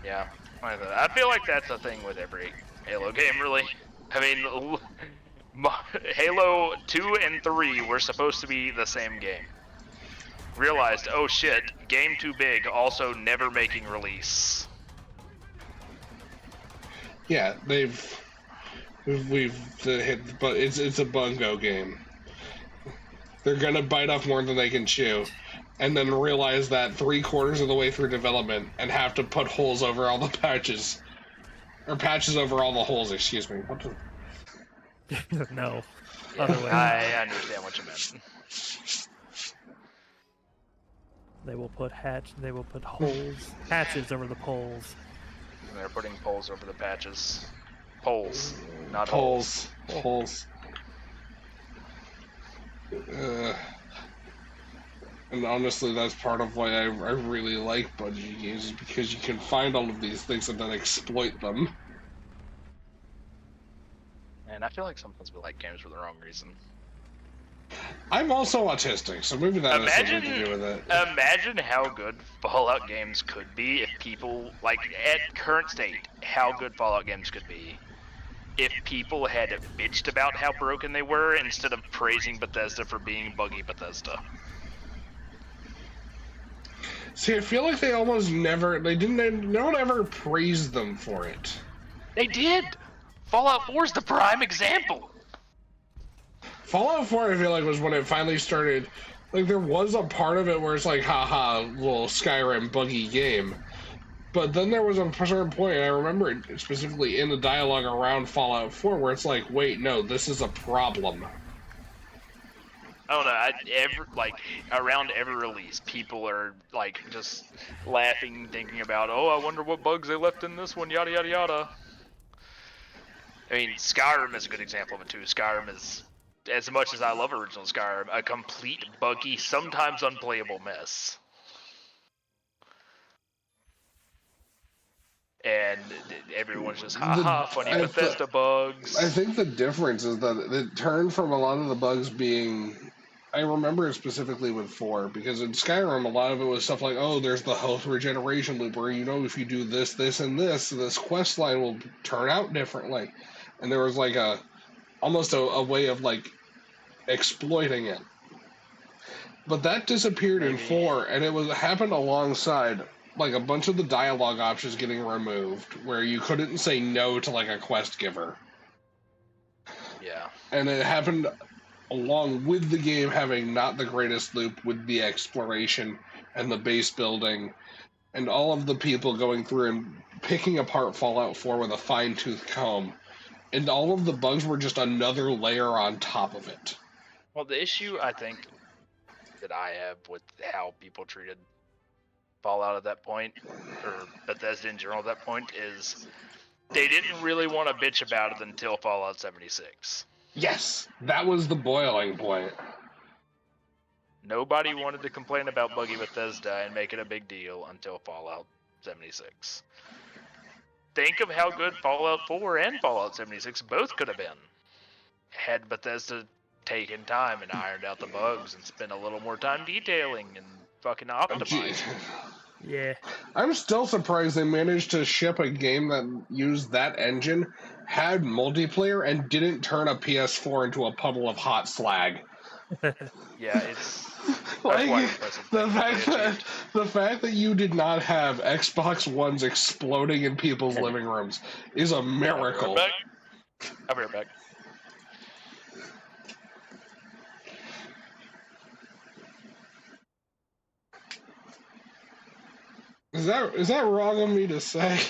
Yeah, I feel like that's a thing with every Halo game, really. I mean, Halo 2 and 3 were supposed to be the same game. Realized, oh shit, game too big, also never making release. Yeah, we've hit, but it's a bungo game. They're gonna bite off more than they can chew, and then realize that 3/4 of the way through development and have to put holes over all the patches, or patches over all the holes. Excuse me. What the? No. Yeah, I understand what you meant. They will put holes, patches over the poles. They're putting poles over the patches. Poles, not Holes. holes. And honestly, that's part of why I really like Bungie games, is because you can find all of these things and then exploit them. And I feel like sometimes we like games for the wrong reason. I'm also autistic, so maybe that has something to do with it. Imagine how good Fallout games could be if people, like, at current state, how good Fallout games could be if people had bitched about how broken they were instead of praising Bethesda for being buggy Bethesda. See, I feel like they almost never, no one ever praised them for it. They did! Fallout 4 is the prime example! Fallout 4, I feel like, was when it finally started. Like, there was a part of it where it's like, haha, little Skyrim buggy game. But then there was a certain point, and I remember it specifically in the dialogue around Fallout 4, where it's like, wait, no, this is a problem. I don't know, around every release, people are, like, just laughing, thinking about, oh, I wonder what bugs they left in this one, yada yada yada. I mean, Skyrim is a good example of it, too. Skyrim is, as much as I love original Skyrim, a complete buggy, sometimes unplayable mess. And everyone's just, haha, funny Bethesda bugs. I think the difference is that it turned from a lot of the bugs being... I remember it specifically with 4, because in Skyrim, a lot of it was stuff like, oh, there's the health regeneration loop, where, you know, if you do this, this, and this quest line will turn out differently. And there was, like, almost a way of, like, exploiting it. But that disappeared in 4, and it happened alongside, like, a bunch of the dialogue options getting removed, where you couldn't say no to, like, a quest giver. Yeah. And it happened along with the game having not the greatest loop with the exploration and the base building, and all of the people going through and picking apart Fallout 4 with a fine-tooth comb. And all of the bugs were just another layer on top of it. Well, the issue, I think, that I have with how people treated Fallout at that point, or Bethesda in general at that point, is they didn't really want to bitch about it until Fallout 76. Yes, that was the boiling point. Nobody wanted to complain about buggy Bethesda and make it a big deal until Fallout 76. Think of how good Fallout 4 and Fallout 76 both could have been had Bethesda taken time and ironed out the bugs and spent a little more time detailing and fucking optimizing. Yeah. I'm still surprised they managed to ship a game that used that engine, had multiplayer, and didn't turn a PS4 into a puddle of hot slag. Yeah, it's Like, quite impressive. the fact that you did not have Xbox Ones exploding in people's living rooms is a miracle. I'll be right back. Is that wrong of me to say?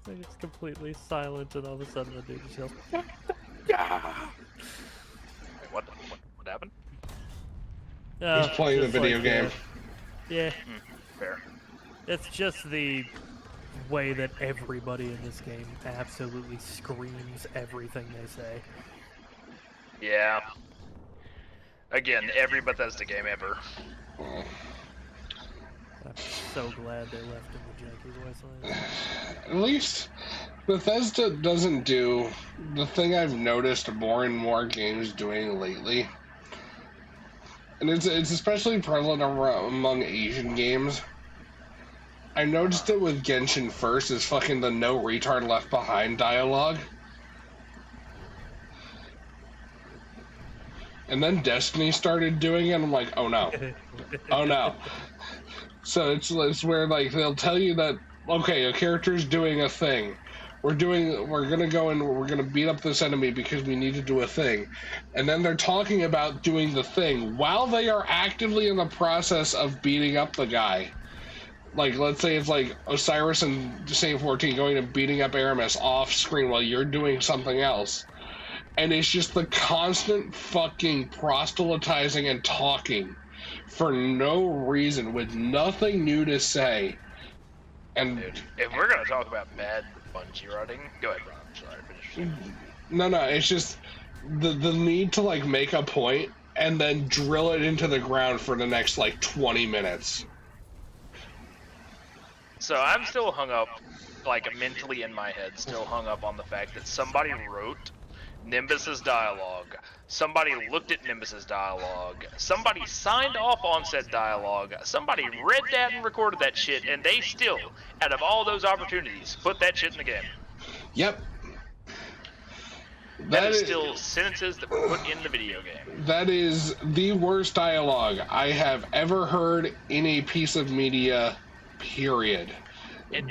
Like it's completely silent, and all of a sudden the dude just yells, What happened? He's playing the just video like, game. Yeah. Fair. It's just the way that everybody in this game absolutely screams everything they say. Yeah. Again, every Bethesda game ever. I'm so glad they left in the janky voice line. At least Bethesda doesn't do the thing I've noticed more and more games doing lately, and it's especially prevalent among Asian games. I noticed it with Genshin first, is fucking the "no retard left behind" dialogue. And then Destiny started doing it, and I'm like, oh no. Oh no. So it's where, like, they'll tell you that, okay, a character's doing a thing. We're gonna go and we're gonna beat up this enemy because we need to do a thing. And then they're talking about doing the thing while they are actively in the process of beating up the guy. Like, let's say it's like Osiris and Saint 14 going and beating up Aramis off screen while you're doing something else. And it's just the constant fucking proselytizing and talking for no reason, with nothing new to say. And Dude, if we're gonna talk about bad Bungie writing, go ahead, Ron. I'm sorry, finish. No, it's just the need to, like, make a point and then drill it into the ground for the next, like, 20 minutes. So I'm still hung up, like, mentally in my head, still hung up on the fact that somebody wrote Nimbus's dialogue, somebody looked at Nimbus's dialogue, somebody signed off on said dialogue, somebody read that and recorded that shit, and they still, out of all those opportunities, put that shit in the game. Yep. That is still sentences that were put in the video game. That is the worst dialogue I have ever heard in a piece of media, period. And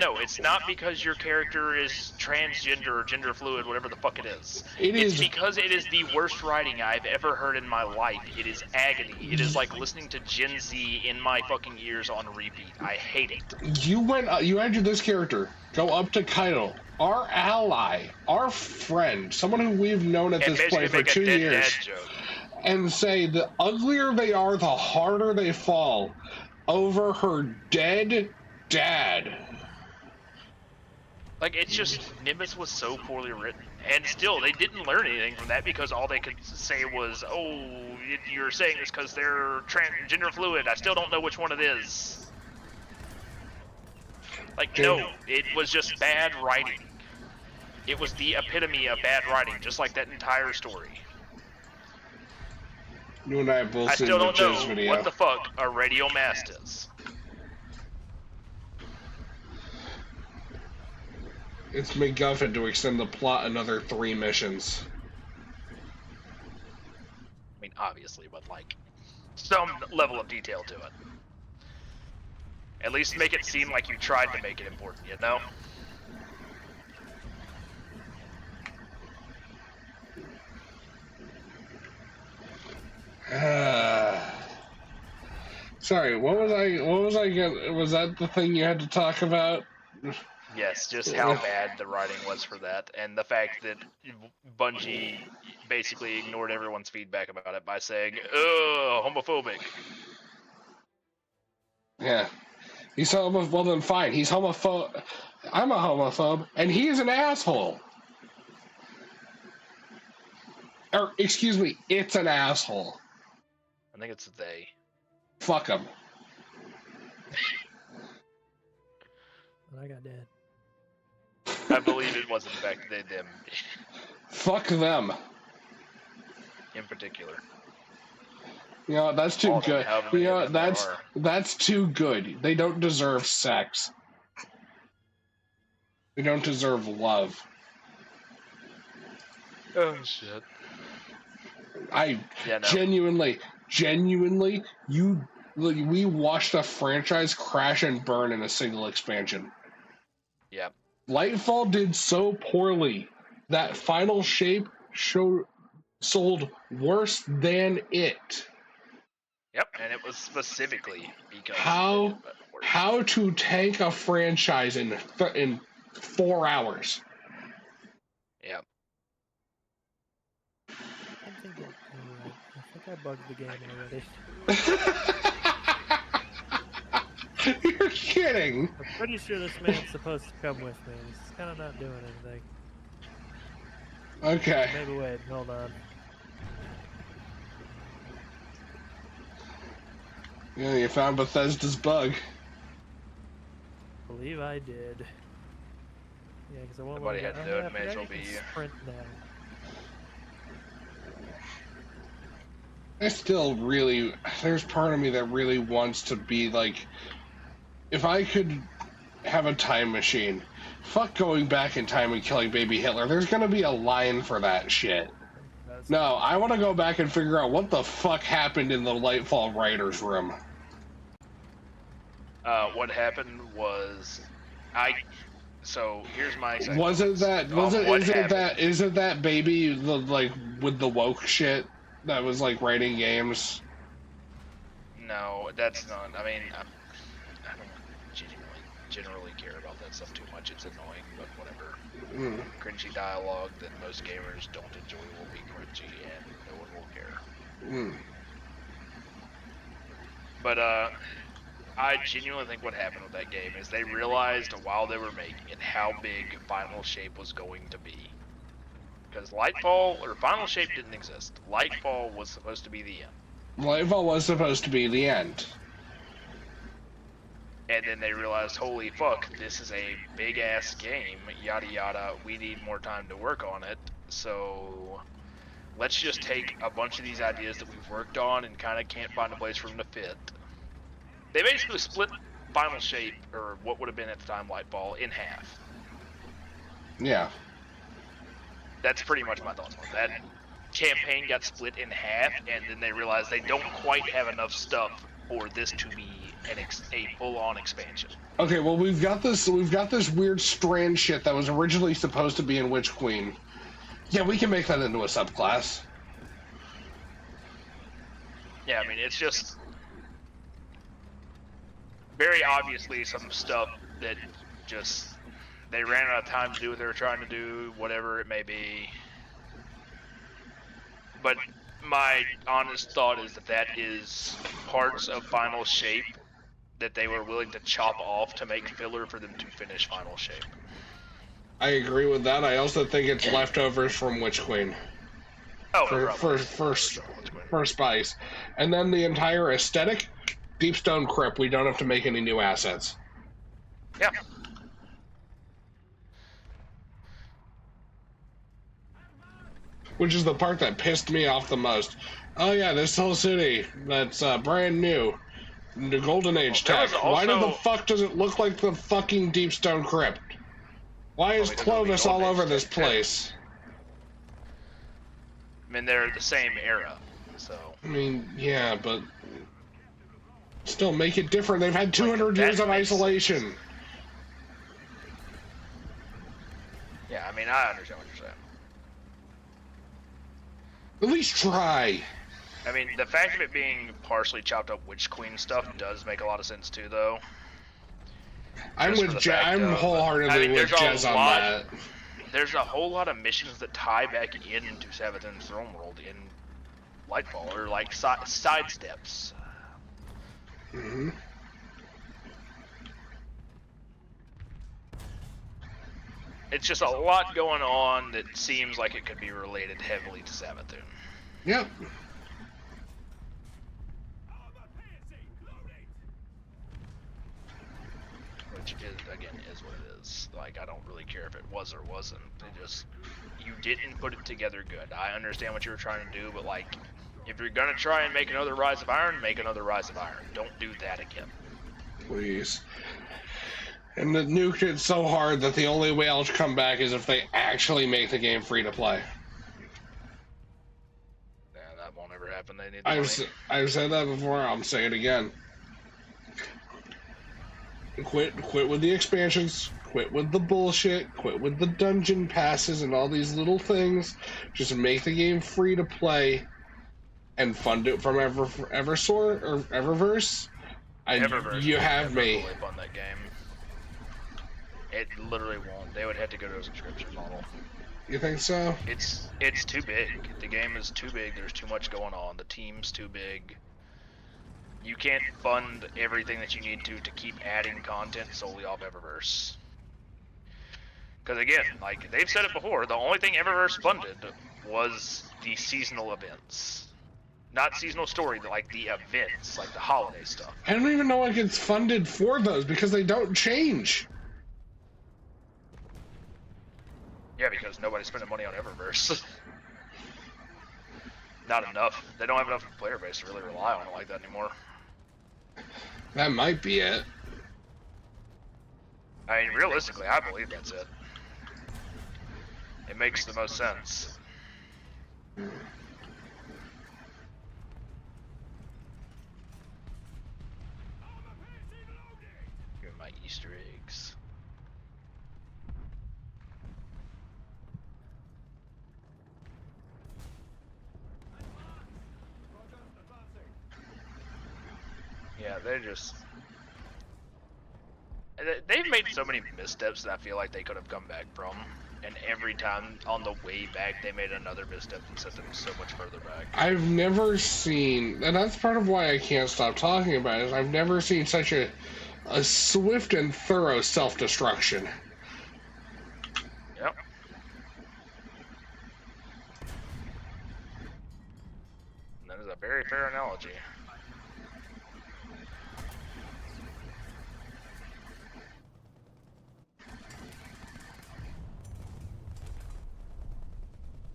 no, it's not because your character is transgender or gender fluid, whatever the fuck it is. It's because it is the worst writing I've ever heard in my life. It is agony. It is like listening to Gen Z in my fucking ears on repeat. I hate it. You entered this character, go up to Kaido, our ally, our friend, someone who we've known at this point for 2 years, and say the uglier they are, the harder they fall over her dead dad. Like, it's just, Nimbus was so poorly written, and still, they didn't learn anything from that because all they could say was, oh, you're saying this because they're gender fluid, I still don't know which one it is. Like, no, it was just bad writing. It was the epitome of bad writing, just like that entire story. You and I have both I seen still the don't know Jizz video. what the fuck a radio mast is. It's MacGuffin to extend the plot another 3 missions. I mean, obviously, but like, some level of detail to it. At least make it seem like you tried to make it important, you know? Sorry, what was I getting? Was that the thing you had to talk about? Yes, just how bad the writing was for that, and the fact that Bungie basically ignored everyone's feedback about it by saying, "Ugh, homophobic." Yeah. He's homophobic. Well, then fine. He's homophobe. I'm a homophobe, and he's an asshole. Or, excuse me, it's an asshole. I think it's they. Fuck him. And I got dead. I believe it was in fact them Fuck them. in particular. You know, that's too All of them, good. however many You know, of them there that's too good. They don't deserve sex. They don't deserve love. Oh shit. Yeah, no. Genuinely, we watched a franchise crash and burn in a single expansion. Yep. Lightfall did so poorly that Final Shape sold worse than it. Yep, and it was specifically because how to tank a franchise in 4 hours. Yep. I think I bugged the game already. You're kidding. I'm pretty sure this man's supposed to come with me. He's kind of not doing anything. Okay. Maybe wait, hold on. Yeah, you found Bethesda's bug. I believe I did. Yeah, because I won't. Nobody had to do it. May as well be you. Sprint now. There's part of me that really wants to be like, if I could have a time machine, fuck going back in time and killing baby Hitler. There's gonna be a line for that shit. No, I want to go back and figure out what the fuck happened in the Lightfall writer's room. What happened was, so here's my. Was it that? Is it that baby like with the woke shit that was like writing games? No, that's not. I mean, I don't generally care about that stuff too much. It's annoying, but whatever. Cringy dialogue that most gamers don't enjoy will be cringy, and no one will care. But I genuinely think what happened with that game is they realized while they were making it how big Final Shape was going to be. Because Final Shape didn't exist. Lightfall was supposed to be the end. Lightfall was supposed to be the end. And then they realized, holy fuck, this is a big ass game, yada yada, we need more time to work on it, so let's just take a bunch of these ideas that we've worked on and kind of can't find a place for them to fit. They basically split Final Shape, or what would have been at the time Lightfall, in half. Yeah. That's pretty much my thoughts on it. That campaign got split in half, and then they realized they don't quite have enough stuff for this to be a full-on expansion. Okay, well we've got this weird strand shit that was originally supposed to be in Witch Queen. Yeah, we can make that into a subclass. Yeah, I mean it's just very obviously some stuff that just they ran out of time to do what they were trying to do, whatever it may be. But my honest thought is that is parts of Final Shape that they were willing to chop off to make filler for them to finish Final Shape. I agree with that. I also think it's leftovers from Witch Queen. Oh, for Spice. And then the entire aesthetic, Deepstone Crypt, we don't have to make any new assets. Yeah. which is the part that pissed me off the most. Oh yeah, this whole city that's brand new, the Golden Age tech. Why did the fuck does it look like the fucking Deep Stone Crypt? Why is Clovis all over this place? I mean, they're the same era, so. I mean, yeah, but still make it different. They've had 200 years of isolation. Yeah, I mean, I understand what you're saying. At least try. I mean, the fact of it being partially chopped up Witch Queen stuff does make a lot of sense too, though. I'm wholeheartedly with Jez on that. There's a whole lot of missions that tie back into Savathun's Throne World in Lightfall, or like side steps. Mm-hmm. It's just a lot going on that seems like it could be related heavily to Savathun. Yep. Which is, again, is what it is. Like, I don't really care if it was or wasn't. It just, you didn't put it together good. I understand what you were trying to do, but like, if you're gonna try and make another Rise of Iron, make another Rise of Iron. Don't do that again. Please. And the nuked it so hard that the only way I'll come back is if they actually make the game free to play. Yeah, that won't ever happen. They need. I've said that before. I'll say it again. Quit with the expansions. Quit with the bullshit. Quit with the dungeon passes and all these little things. Just make the game free to play, and fund it from Eversource or Eververse. Eververse. You have me. Really fund that game. It literally won't. They would have to go to a subscription model. You think so? It's too big. The game is too big. There's too much going on. The team's too big. You can't fund everything that you need to keep adding content solely off Eververse. Because again, like they've said it before, the only thing Eververse funded was the seasonal events. Not seasonal story, but like the events, like the holiday stuff. I don't even know what gets funded for those because they don't change. Yeah, because nobody's spending money on Eververse. Not enough. They don't have enough player base to really rely on it like that anymore. That might be it. I mean, realistically, I believe that's it. It makes the most sense. Give me my Easter eggs. Yeah, they've made so many missteps that I feel like they could have come back from, and every time on the way back they made another misstep and set them so much further back. I've never seen, and that's part of why I can't stop talking about it, is I've never seen such a swift and thorough self-destruction. Yep. That is a very fair analogy.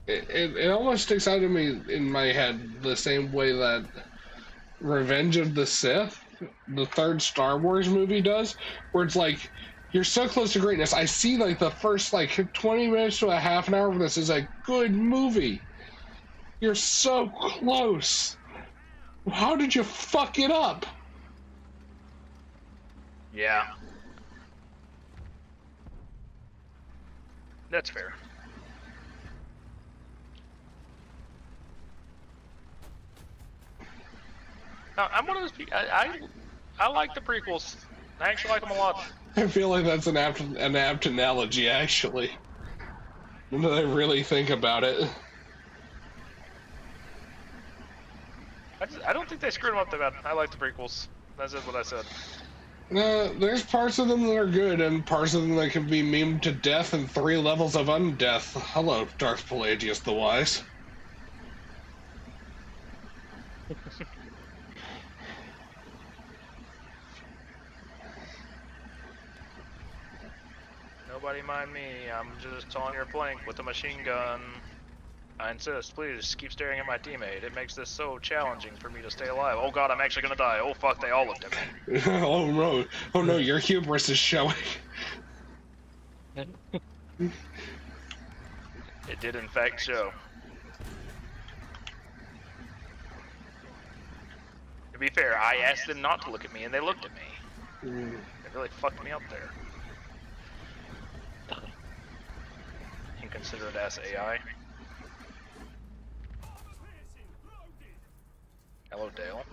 It almost sticks out to me in my head the same way that Revenge of the Sith, the third Star Wars movie, does, where it's like, you're so close to greatness. I see like the first like 20 minutes to a half an hour of this is a good movie. You're so close. How did you fuck it up? Yeah. That's fair. I'm one of those people. I like the prequels. I actually like them a lot. I feel like that's an apt analogy, actually. When I really think about it. I don't think they screwed them up that bad. I like the prequels. That's just what I said. No, there's parts of them that are good, and parts of them that can be memed to death and 3 levels of undeath. Hello, Darth Pelagius the Wise. Nobody mind me. I'm just on your flank with a machine gun. I insist, please keep staring at my teammate. It makes this so challenging for me to stay alive. Oh god, I'm actually gonna die. Oh fuck, they all looked at me. Oh no, your hubris is showing. It did in fact show. To be fair, I asked them not to look at me and they looked at me. It really fucked me up there. Inconsiderate ass AI. Hello, Dale.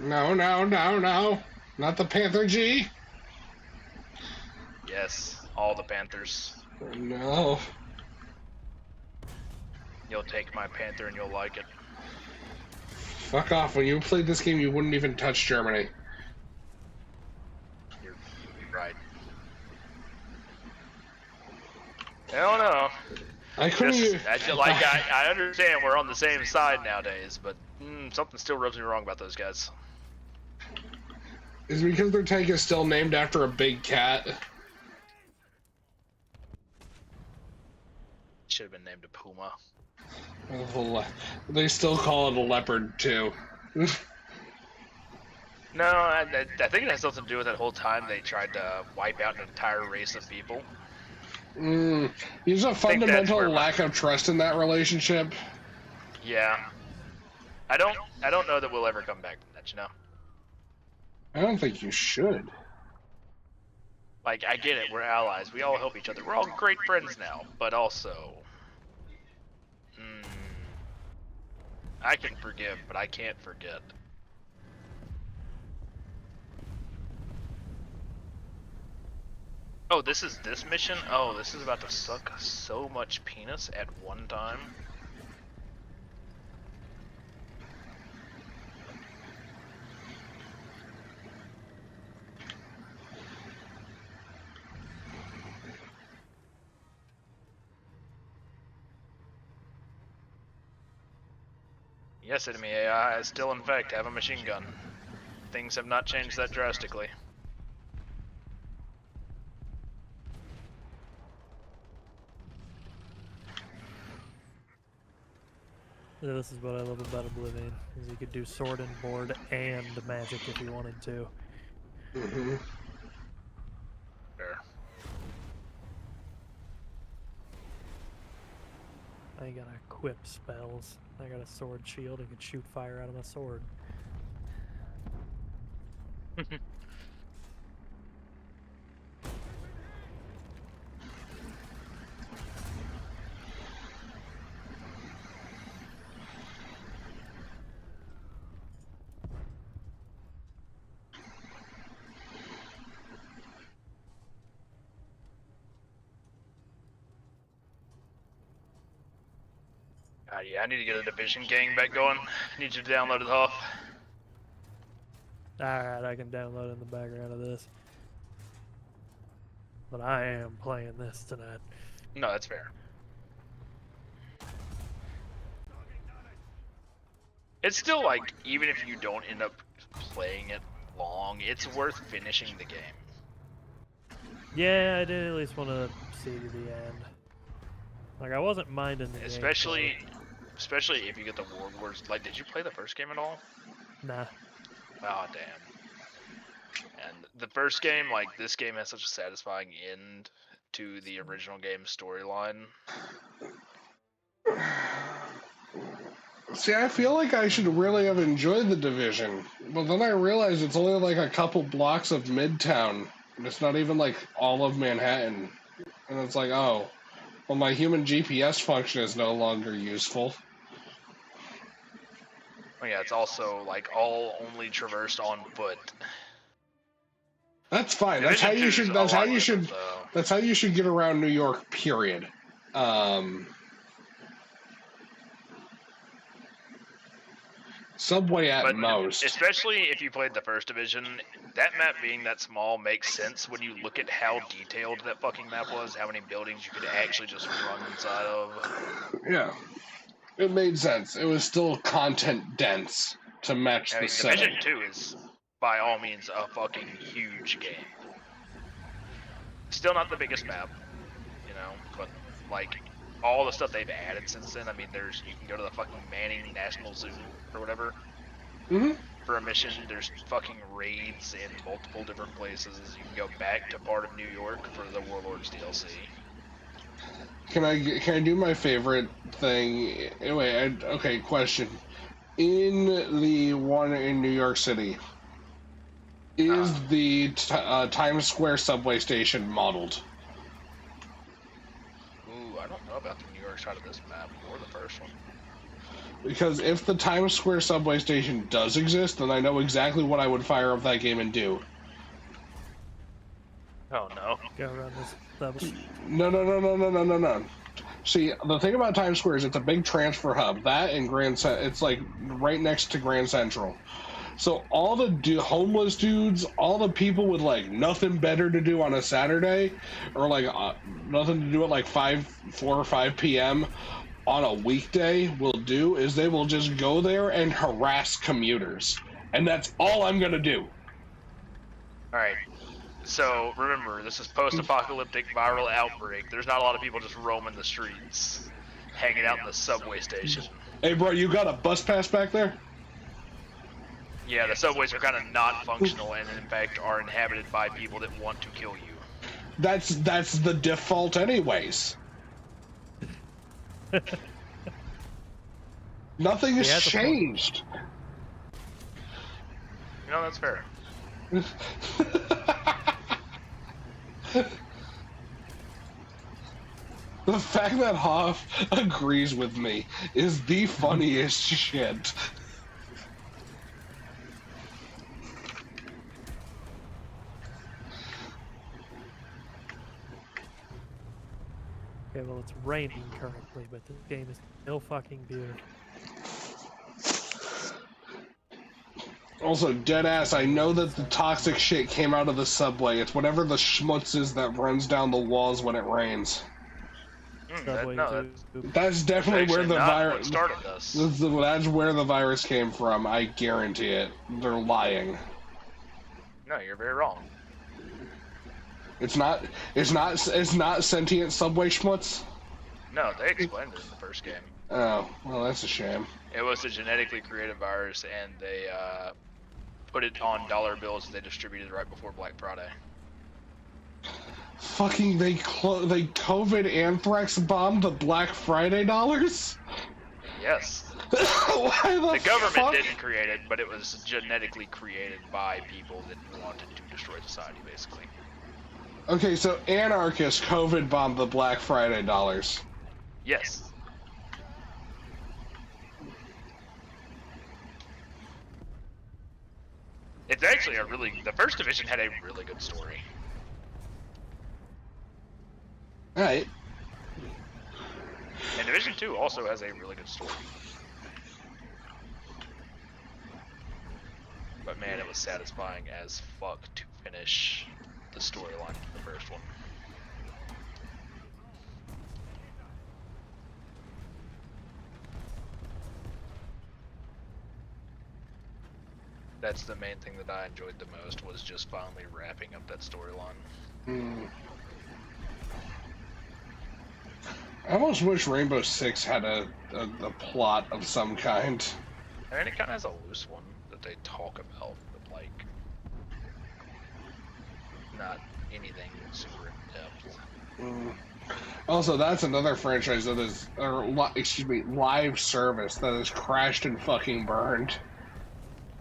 No. Not the Panther G. Yes, all the Panthers. No. You'll take my Panther and you'll like it. Fuck off. When you played this game, you wouldn't even touch Germany. You're right. Hell no. I couldn't even... I understand we're on the same side nowadays, but something still rubs me wrong about those guys. Is it because their tank is still named after a big cat? Should have been named a Puma. They still call it a leopard, too. No, I think it has something to do with that whole time they tried to wipe out an entire race of people. There's a fundamental lack of trust in that relationship. Yeah. I don't know that we'll ever come back from that, you know? I don't think you should. Like, I get it, we're allies, we all help each other, we're all great friends now, but also... I can forgive, but I can't forget. Oh, this is this mission? Oh, this is about to suck so much penis at one time. Yes, enemy AI, I still in fact have a machine gun. Things have not changed that drastically. Yeah, this is what I love about Oblivion, is you could do sword and board and magic if you wanted to. Fair. I ain't gotta equip spells. I got a sword shield and can shoot fire out of my sword. Yeah, I need to get a Division gang back going. Need you to download it off. Alright, I can download in the background of this. But I am playing this tonight. No, that's fair. It's still like, even if you don't end up playing it long, it's worth finishing the game. Yeah, I did at least want to see to the end. Like, I wasn't minding the Especially if you get the World Wars. Like, did you play the first game at all? Nah. Oh, damn. And the first game, like, this game has such a satisfying end to the original game's storyline. See, I feel like I should really have enjoyed The Division, but then I realized it's only like a couple blocks of Midtown. And it's not even like all of Manhattan. And it's like, oh, well, my human GPS function is no longer useful. Oh yeah, it's also like all only traversed on foot. That's fine. That's how you should. That's how you should. That's how you should get around New York. Period. Subway at most. Especially if you played the first Division, that map being that small makes sense when you look at how detailed that fucking map was, how many buildings you could actually just run inside of. Yeah. It made sense. It was still content dense to match the setting. Division 2 is, by all means, a fucking huge game. Still not the biggest map, you know, but, like, all the stuff they've added since then. I mean, you can go to the fucking Manning National Zoo or whatever for a mission. There's fucking raids in multiple different places. You can go back to part of New York for the Warlords DLC. Can I do my favorite thing? Anyway, okay, question. In the one in New York City, is the Times Square subway station modeled? Ooh, I don't know about the New York side of this map or the first one. Because if the Times Square subway station does exist, then I know exactly what I would fire up that game and do. Oh no. Go around this subway. No. See, the thing about Times Square is it's a big transfer hub. That and it's like right next to Grand Central. So all the homeless dudes, all the people with like nothing better to do on a Saturday, or like nothing to do at like 4 or 5 p.m. on a weekday will do is they will just go there and harass commuters. And that's all I'm gonna do. Alright. So remember, this is post-apocalyptic viral outbreak. There's not a lot of people just roaming the streets, hanging out in the subway station. Hey bro, you got a bus pass back there? Yeah, the subways are kind of not functional and in fact are inhabited by people that want to kill you. That's the default anyways. Nothing has changed. You know, that's fair. The fact that Hoff agrees with me is the funniest shit. Okay, well, it's raining currently, but this game is still fucking beautiful. Also, deadass, I know that the toxic shit came out of the subway. It's whatever the schmutz is that runs down the walls when it rains. That's definitely where the virus started this. That's where the virus came from. I guarantee it. They're lying. No, you're very wrong. It's not sentient subway schmutz? No, they explained it in the first game. Oh, well, that's a shame. It was a genetically created virus, and they put it on dollar bills that they distributed right before Black Friday. Fucking they COVID anthrax bombed the Black Friday dollars? Yes. Why the government fuck? didn't create it, but it was genetically created by people that wanted to destroy society, basically. Okay, so anarchists COVID bombed the Black Friday dollars. Yes. It's actually the First Division had a really good story. Alright. And Division 2 also has a really good story. But man, it was satisfying as fuck to finish the storyline of the first one. That's the main thing that I enjoyed the most, was just finally wrapping up that storyline. I almost wish Rainbow Six had a plot of some kind. I mean, it kind of has a loose one that they talk about, but like, not anything super in depth. Also, that's another franchise that is, live service that has crashed and fucking burned.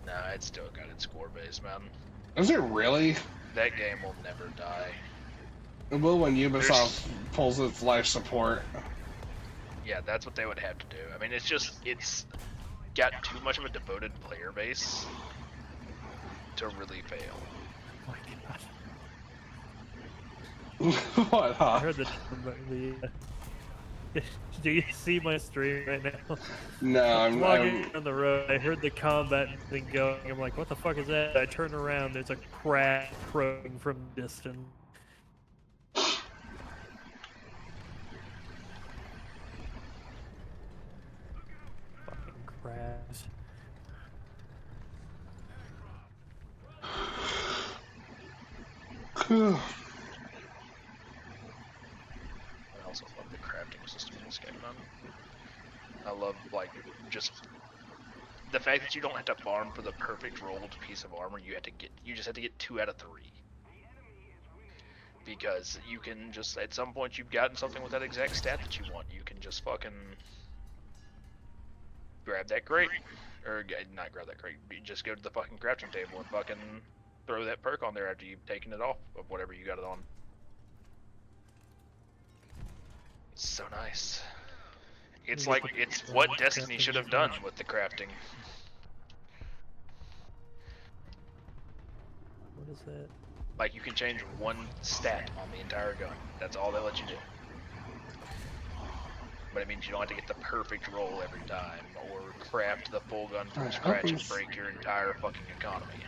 Nah, it's still got its core base, man. Is it really? That game will never die. It will when Ubisoft pulls its life support. Yeah, that's what they would have to do. I mean, it's got too much of a devoted player base to really fail. Oh my god. What, huh? I heard the do you see my stream right now? No, I'm walking on the road. I heard the combat thing going. I'm like, what the fuck is that? I turn around. There's a crab crowing from distance. Fucking crabs. I also love the crafting system in this game, man. I love, like, just the fact that you don't have to farm for the perfect rolled piece of armor. You just have to get 2 out of 3. Because you can just, at some point you've gotten something with that exact stat that you want. You can just fucking grab that crate. Or, not grab that crate. You just go to the fucking crafting table and fucking throw that perk on there after you've taken it off of whatever you got it on. It's so nice. It's like, it's what Destiny should have done with the crafting. What is that? Like, you can change 1 stat on the entire gun. That's all they let you do. But it means you don't have to get the perfect roll every time, or craft the full gun from scratch and break your entire fucking economy.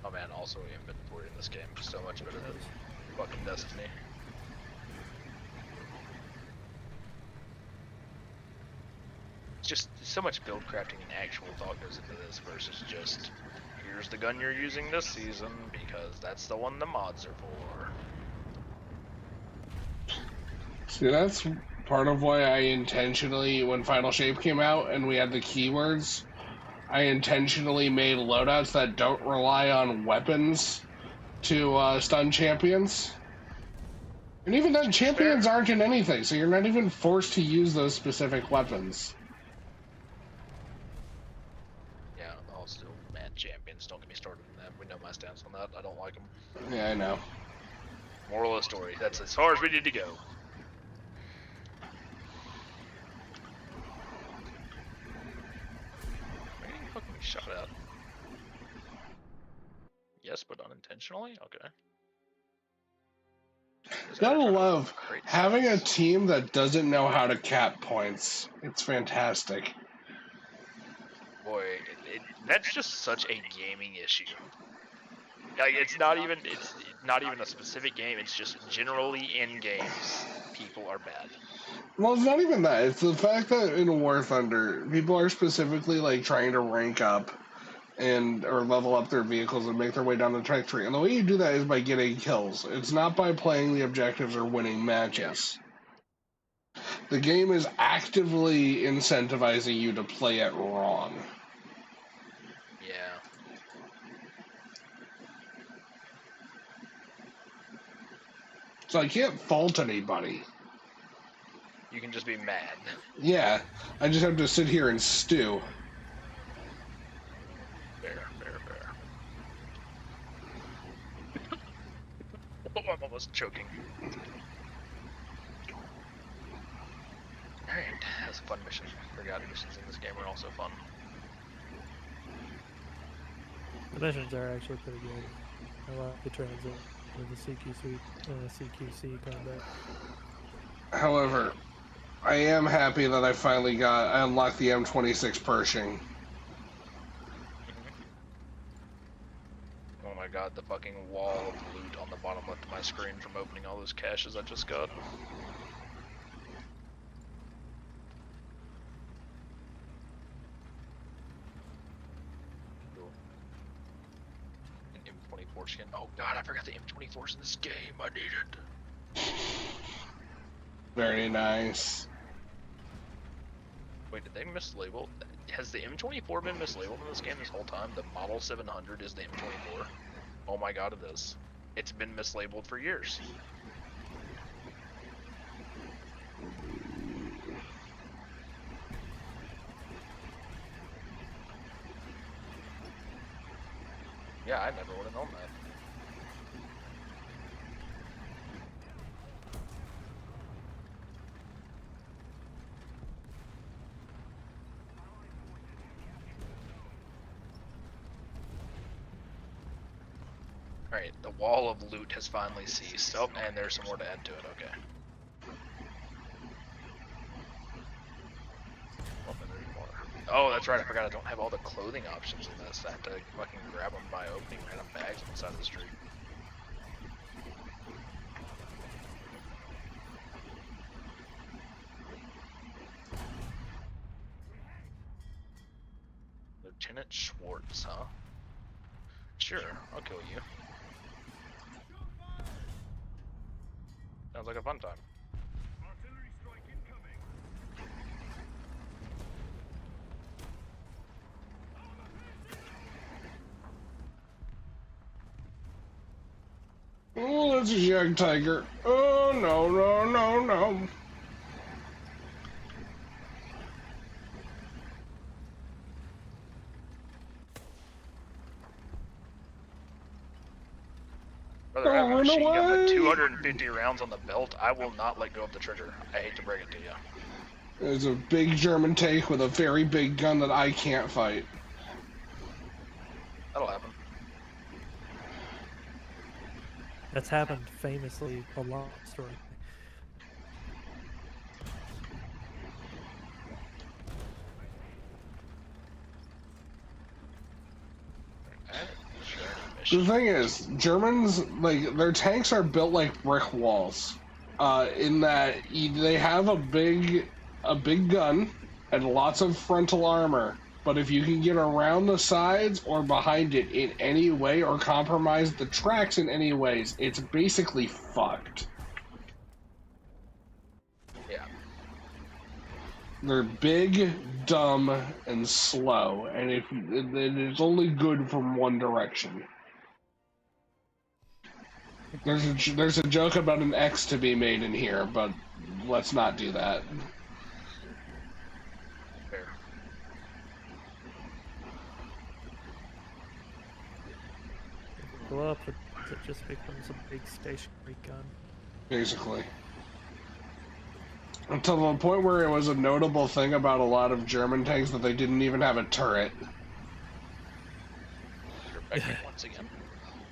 Oh man, also inventory in this game is so much better than fucking Destiny. It's just so much build crafting and actual thought goes into this versus just, here's the gun you're using this season because that's the one the mods are for. See, that's part of why I intentionally, when Final Shape came out and we had the keywords, I intentionally made loadouts that don't rely on weapons to stun champions. And even then, champions aren't in anything, so you're not even forced to use those specific weapons. Yeah, I'll still, man, champions, don't get me started on that. We know my stance on that. I don't like them. Yeah, I know. Moral of the story, that's as far as we need to go. Fucking shot at. Yes, but unintentionally? Okay. Gotta love having a team that doesn't know how to cap points. It's fantastic. Boy, that's just such a gaming issue. Like, it's not even a specific game, it's just generally in games, people are bad. Well, it's not even that. It's the fact that in War Thunder, people are specifically like trying to rank up or level up their vehicles and make their way down the track tree. And the way you do that is by getting kills. It's not by playing the objectives or winning matches. Yeah. The game is actively incentivizing you to play it wrong. Yeah. So I can't fault anybody. You can just be mad. Yeah, I just have to sit here and stew. Fair. Oh, I'm almost choking. Alright, that was a fun mission. Forgot missions in this game are also fun. The missions are actually pretty good. I like the transit with the CQC combat. However, I am happy that I unlocked the M26 Pershing. Oh my god, the fucking wall of loot on the bottom left of my screen from opening all those caches I just got. Cool. An M24 skin. Oh god, I forgot the M24's in this game. I need it. Very nice. Wait, did they mislabel? Has the M24 been mislabeled in this game this whole time? The Model 700 is the M24? Oh my god, it is. It's been mislabeled for years. Yeah, I never would have known that. Alright, the wall of loot has finally ceased. Oh, and there's some more to add to it, okay. Oh, and there's more. Oh, that's right, I forgot I don't have all the clothing options in this. I have to fucking grab them by opening random bags on the side of the street. Lieutenant Schwartz, huh? Sure, I'll kill you. Sounds like a fun time. Artillery strike incoming. Oh, that's a Jag Tiger. Oh, no, no, no, no. Brother, I have a Oh, machine gun with away. 250 rounds on the belt. I will not let go of the trigger. I hate to break it to you. There's a big German tank with a very big gun that I can't fight. That'll happen. That's happened famously a lot. Story. The thing is, Germans, like, their tanks are built like brick walls. In that they have a big gun and lots of frontal armor. But if you can get around the sides or behind it in any way or compromise the tracks in any ways, it's basically fucked. Yeah. They're big, dumb, and slow, and it's only good from one direction. There's a joke about an X to be made in here, but let's not do that. Fair. Blow up, it just becomes a big stationary gun. Basically. Until the point where it was a notable thing about a lot of German tanks that they didn't even have a turret. You're back once again.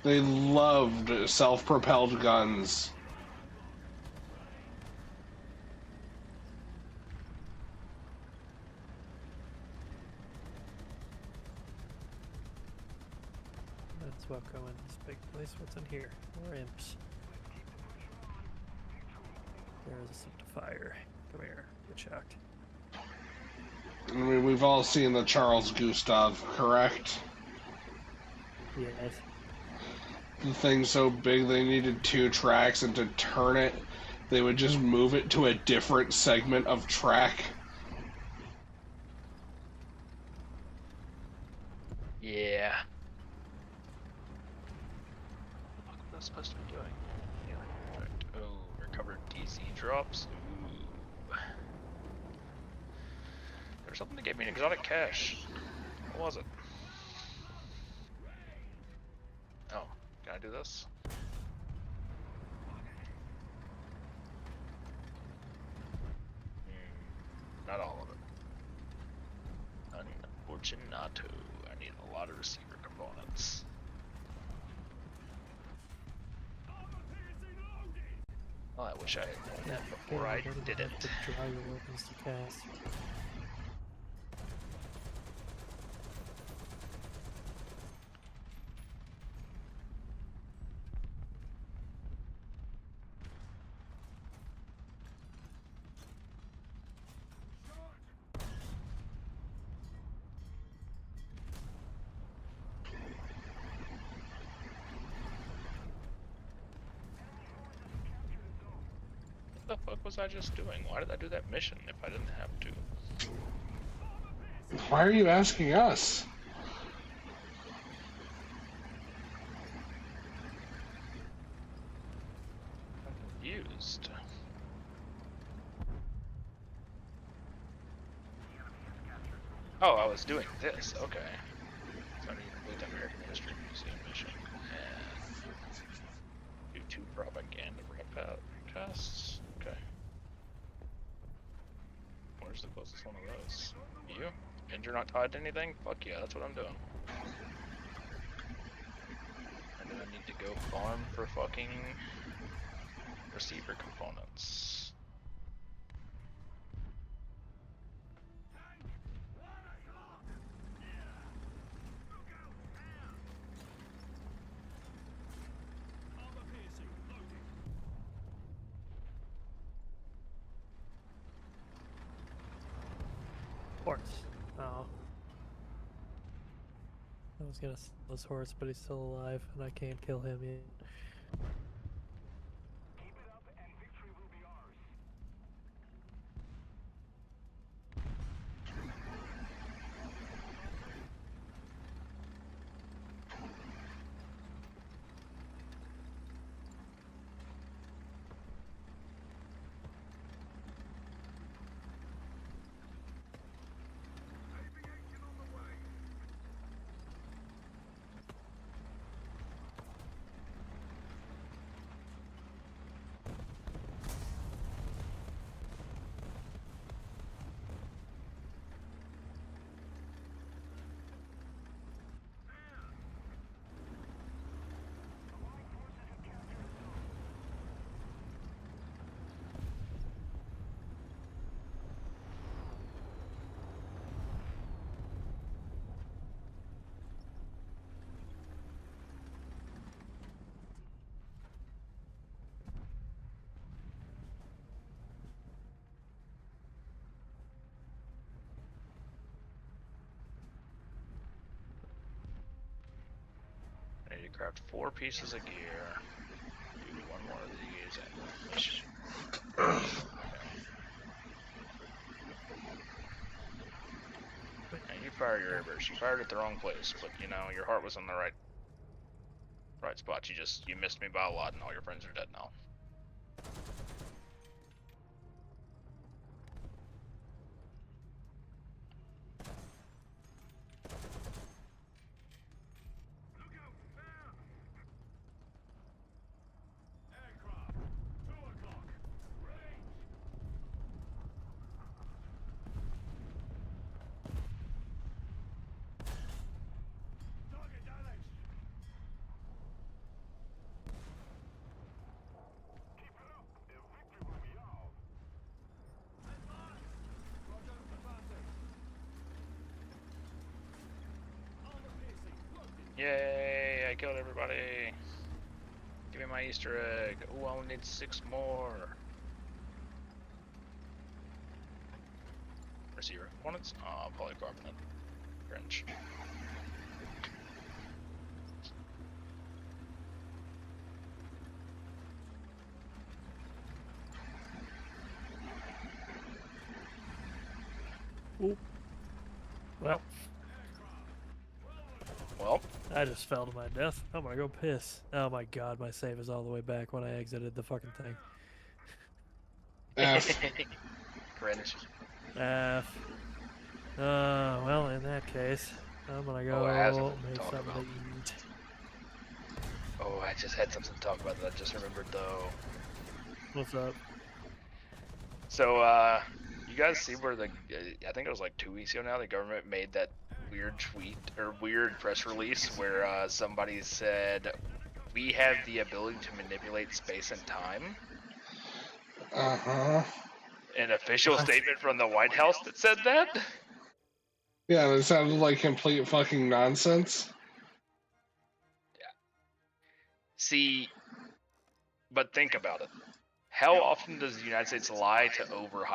They loved self-propelled guns. That's what go in this big place. What's in here? More imps. There's a sip to fire. Come here. Get shocked. I mean, we've all seen the Charles Gustav, correct? Yes. The thing's so big they needed 2 tracks, and to turn it, they would just move it to a different segment of track. Yeah. What am I supposed to be doing? Yeah, right. Oh, recovered DC drops. Ooh. There's something that gave me an exotic cache. What was it? Oh, can I do this? Not all of it. Unfortunato. I need a lot of receiver components. Oh, I wish I had known that before I did it. Draw your weapons to cast. What the fuck was I just doing? Why did I do that mission if I didn't have to? Why are you asking us? I'm confused. Oh, I was doing this. Okay. So I need to complete the American History Museum mission and do 2 propaganda broadcasts. Okay. Where's the closest one of those? You? And you're not tied to anything? Fuck yeah, that's what I'm doing. And then I need to go farm for fucking receiver components. Armor piercing. Loading. Horse. Oh. I was gonna steal his horse, but he's still alive, and I can't kill him yet. Keep it up and victory will be ours. Aviation on the way. I need to craft 4 pieces of gear. Do 1 more of these and mission. And you fired your airburst. You fired at the wrong place, but you know your heart was on the right spot. You missed me by a lot, and all your friends are dead now. Look out there. Aircraft. 2 o'clock. Range. Target damaged. Keep it up. The victory will be ours. Advance. Roger, advancing. Armor piercing. Loading. Yay! I killed everybody. Give me my Easter egg. Oh, I only need 6 more. Receiver components. Polycarbonate. Cringe. Ooh. Well, Well, I just fell to my death. I'm gonna go piss. Oh my god, my save is all the way back when I exited the fucking thing. F. cringe. F. Well, in that case, I'm gonna Oh, I have go something to make talk something about. to eat. Oh, I just had something to talk about that I just remembered though. What's up? So, you guys see where I think it was like 2 weeks ago now, the government made that weird tweet or weird press release where somebody said, "We have the ability to manipulate space and time." Uh-huh. An official What? statement from the White House that said that? Yeah, that sounded like complete fucking nonsense. See, but think about it. How often does the United States lie to over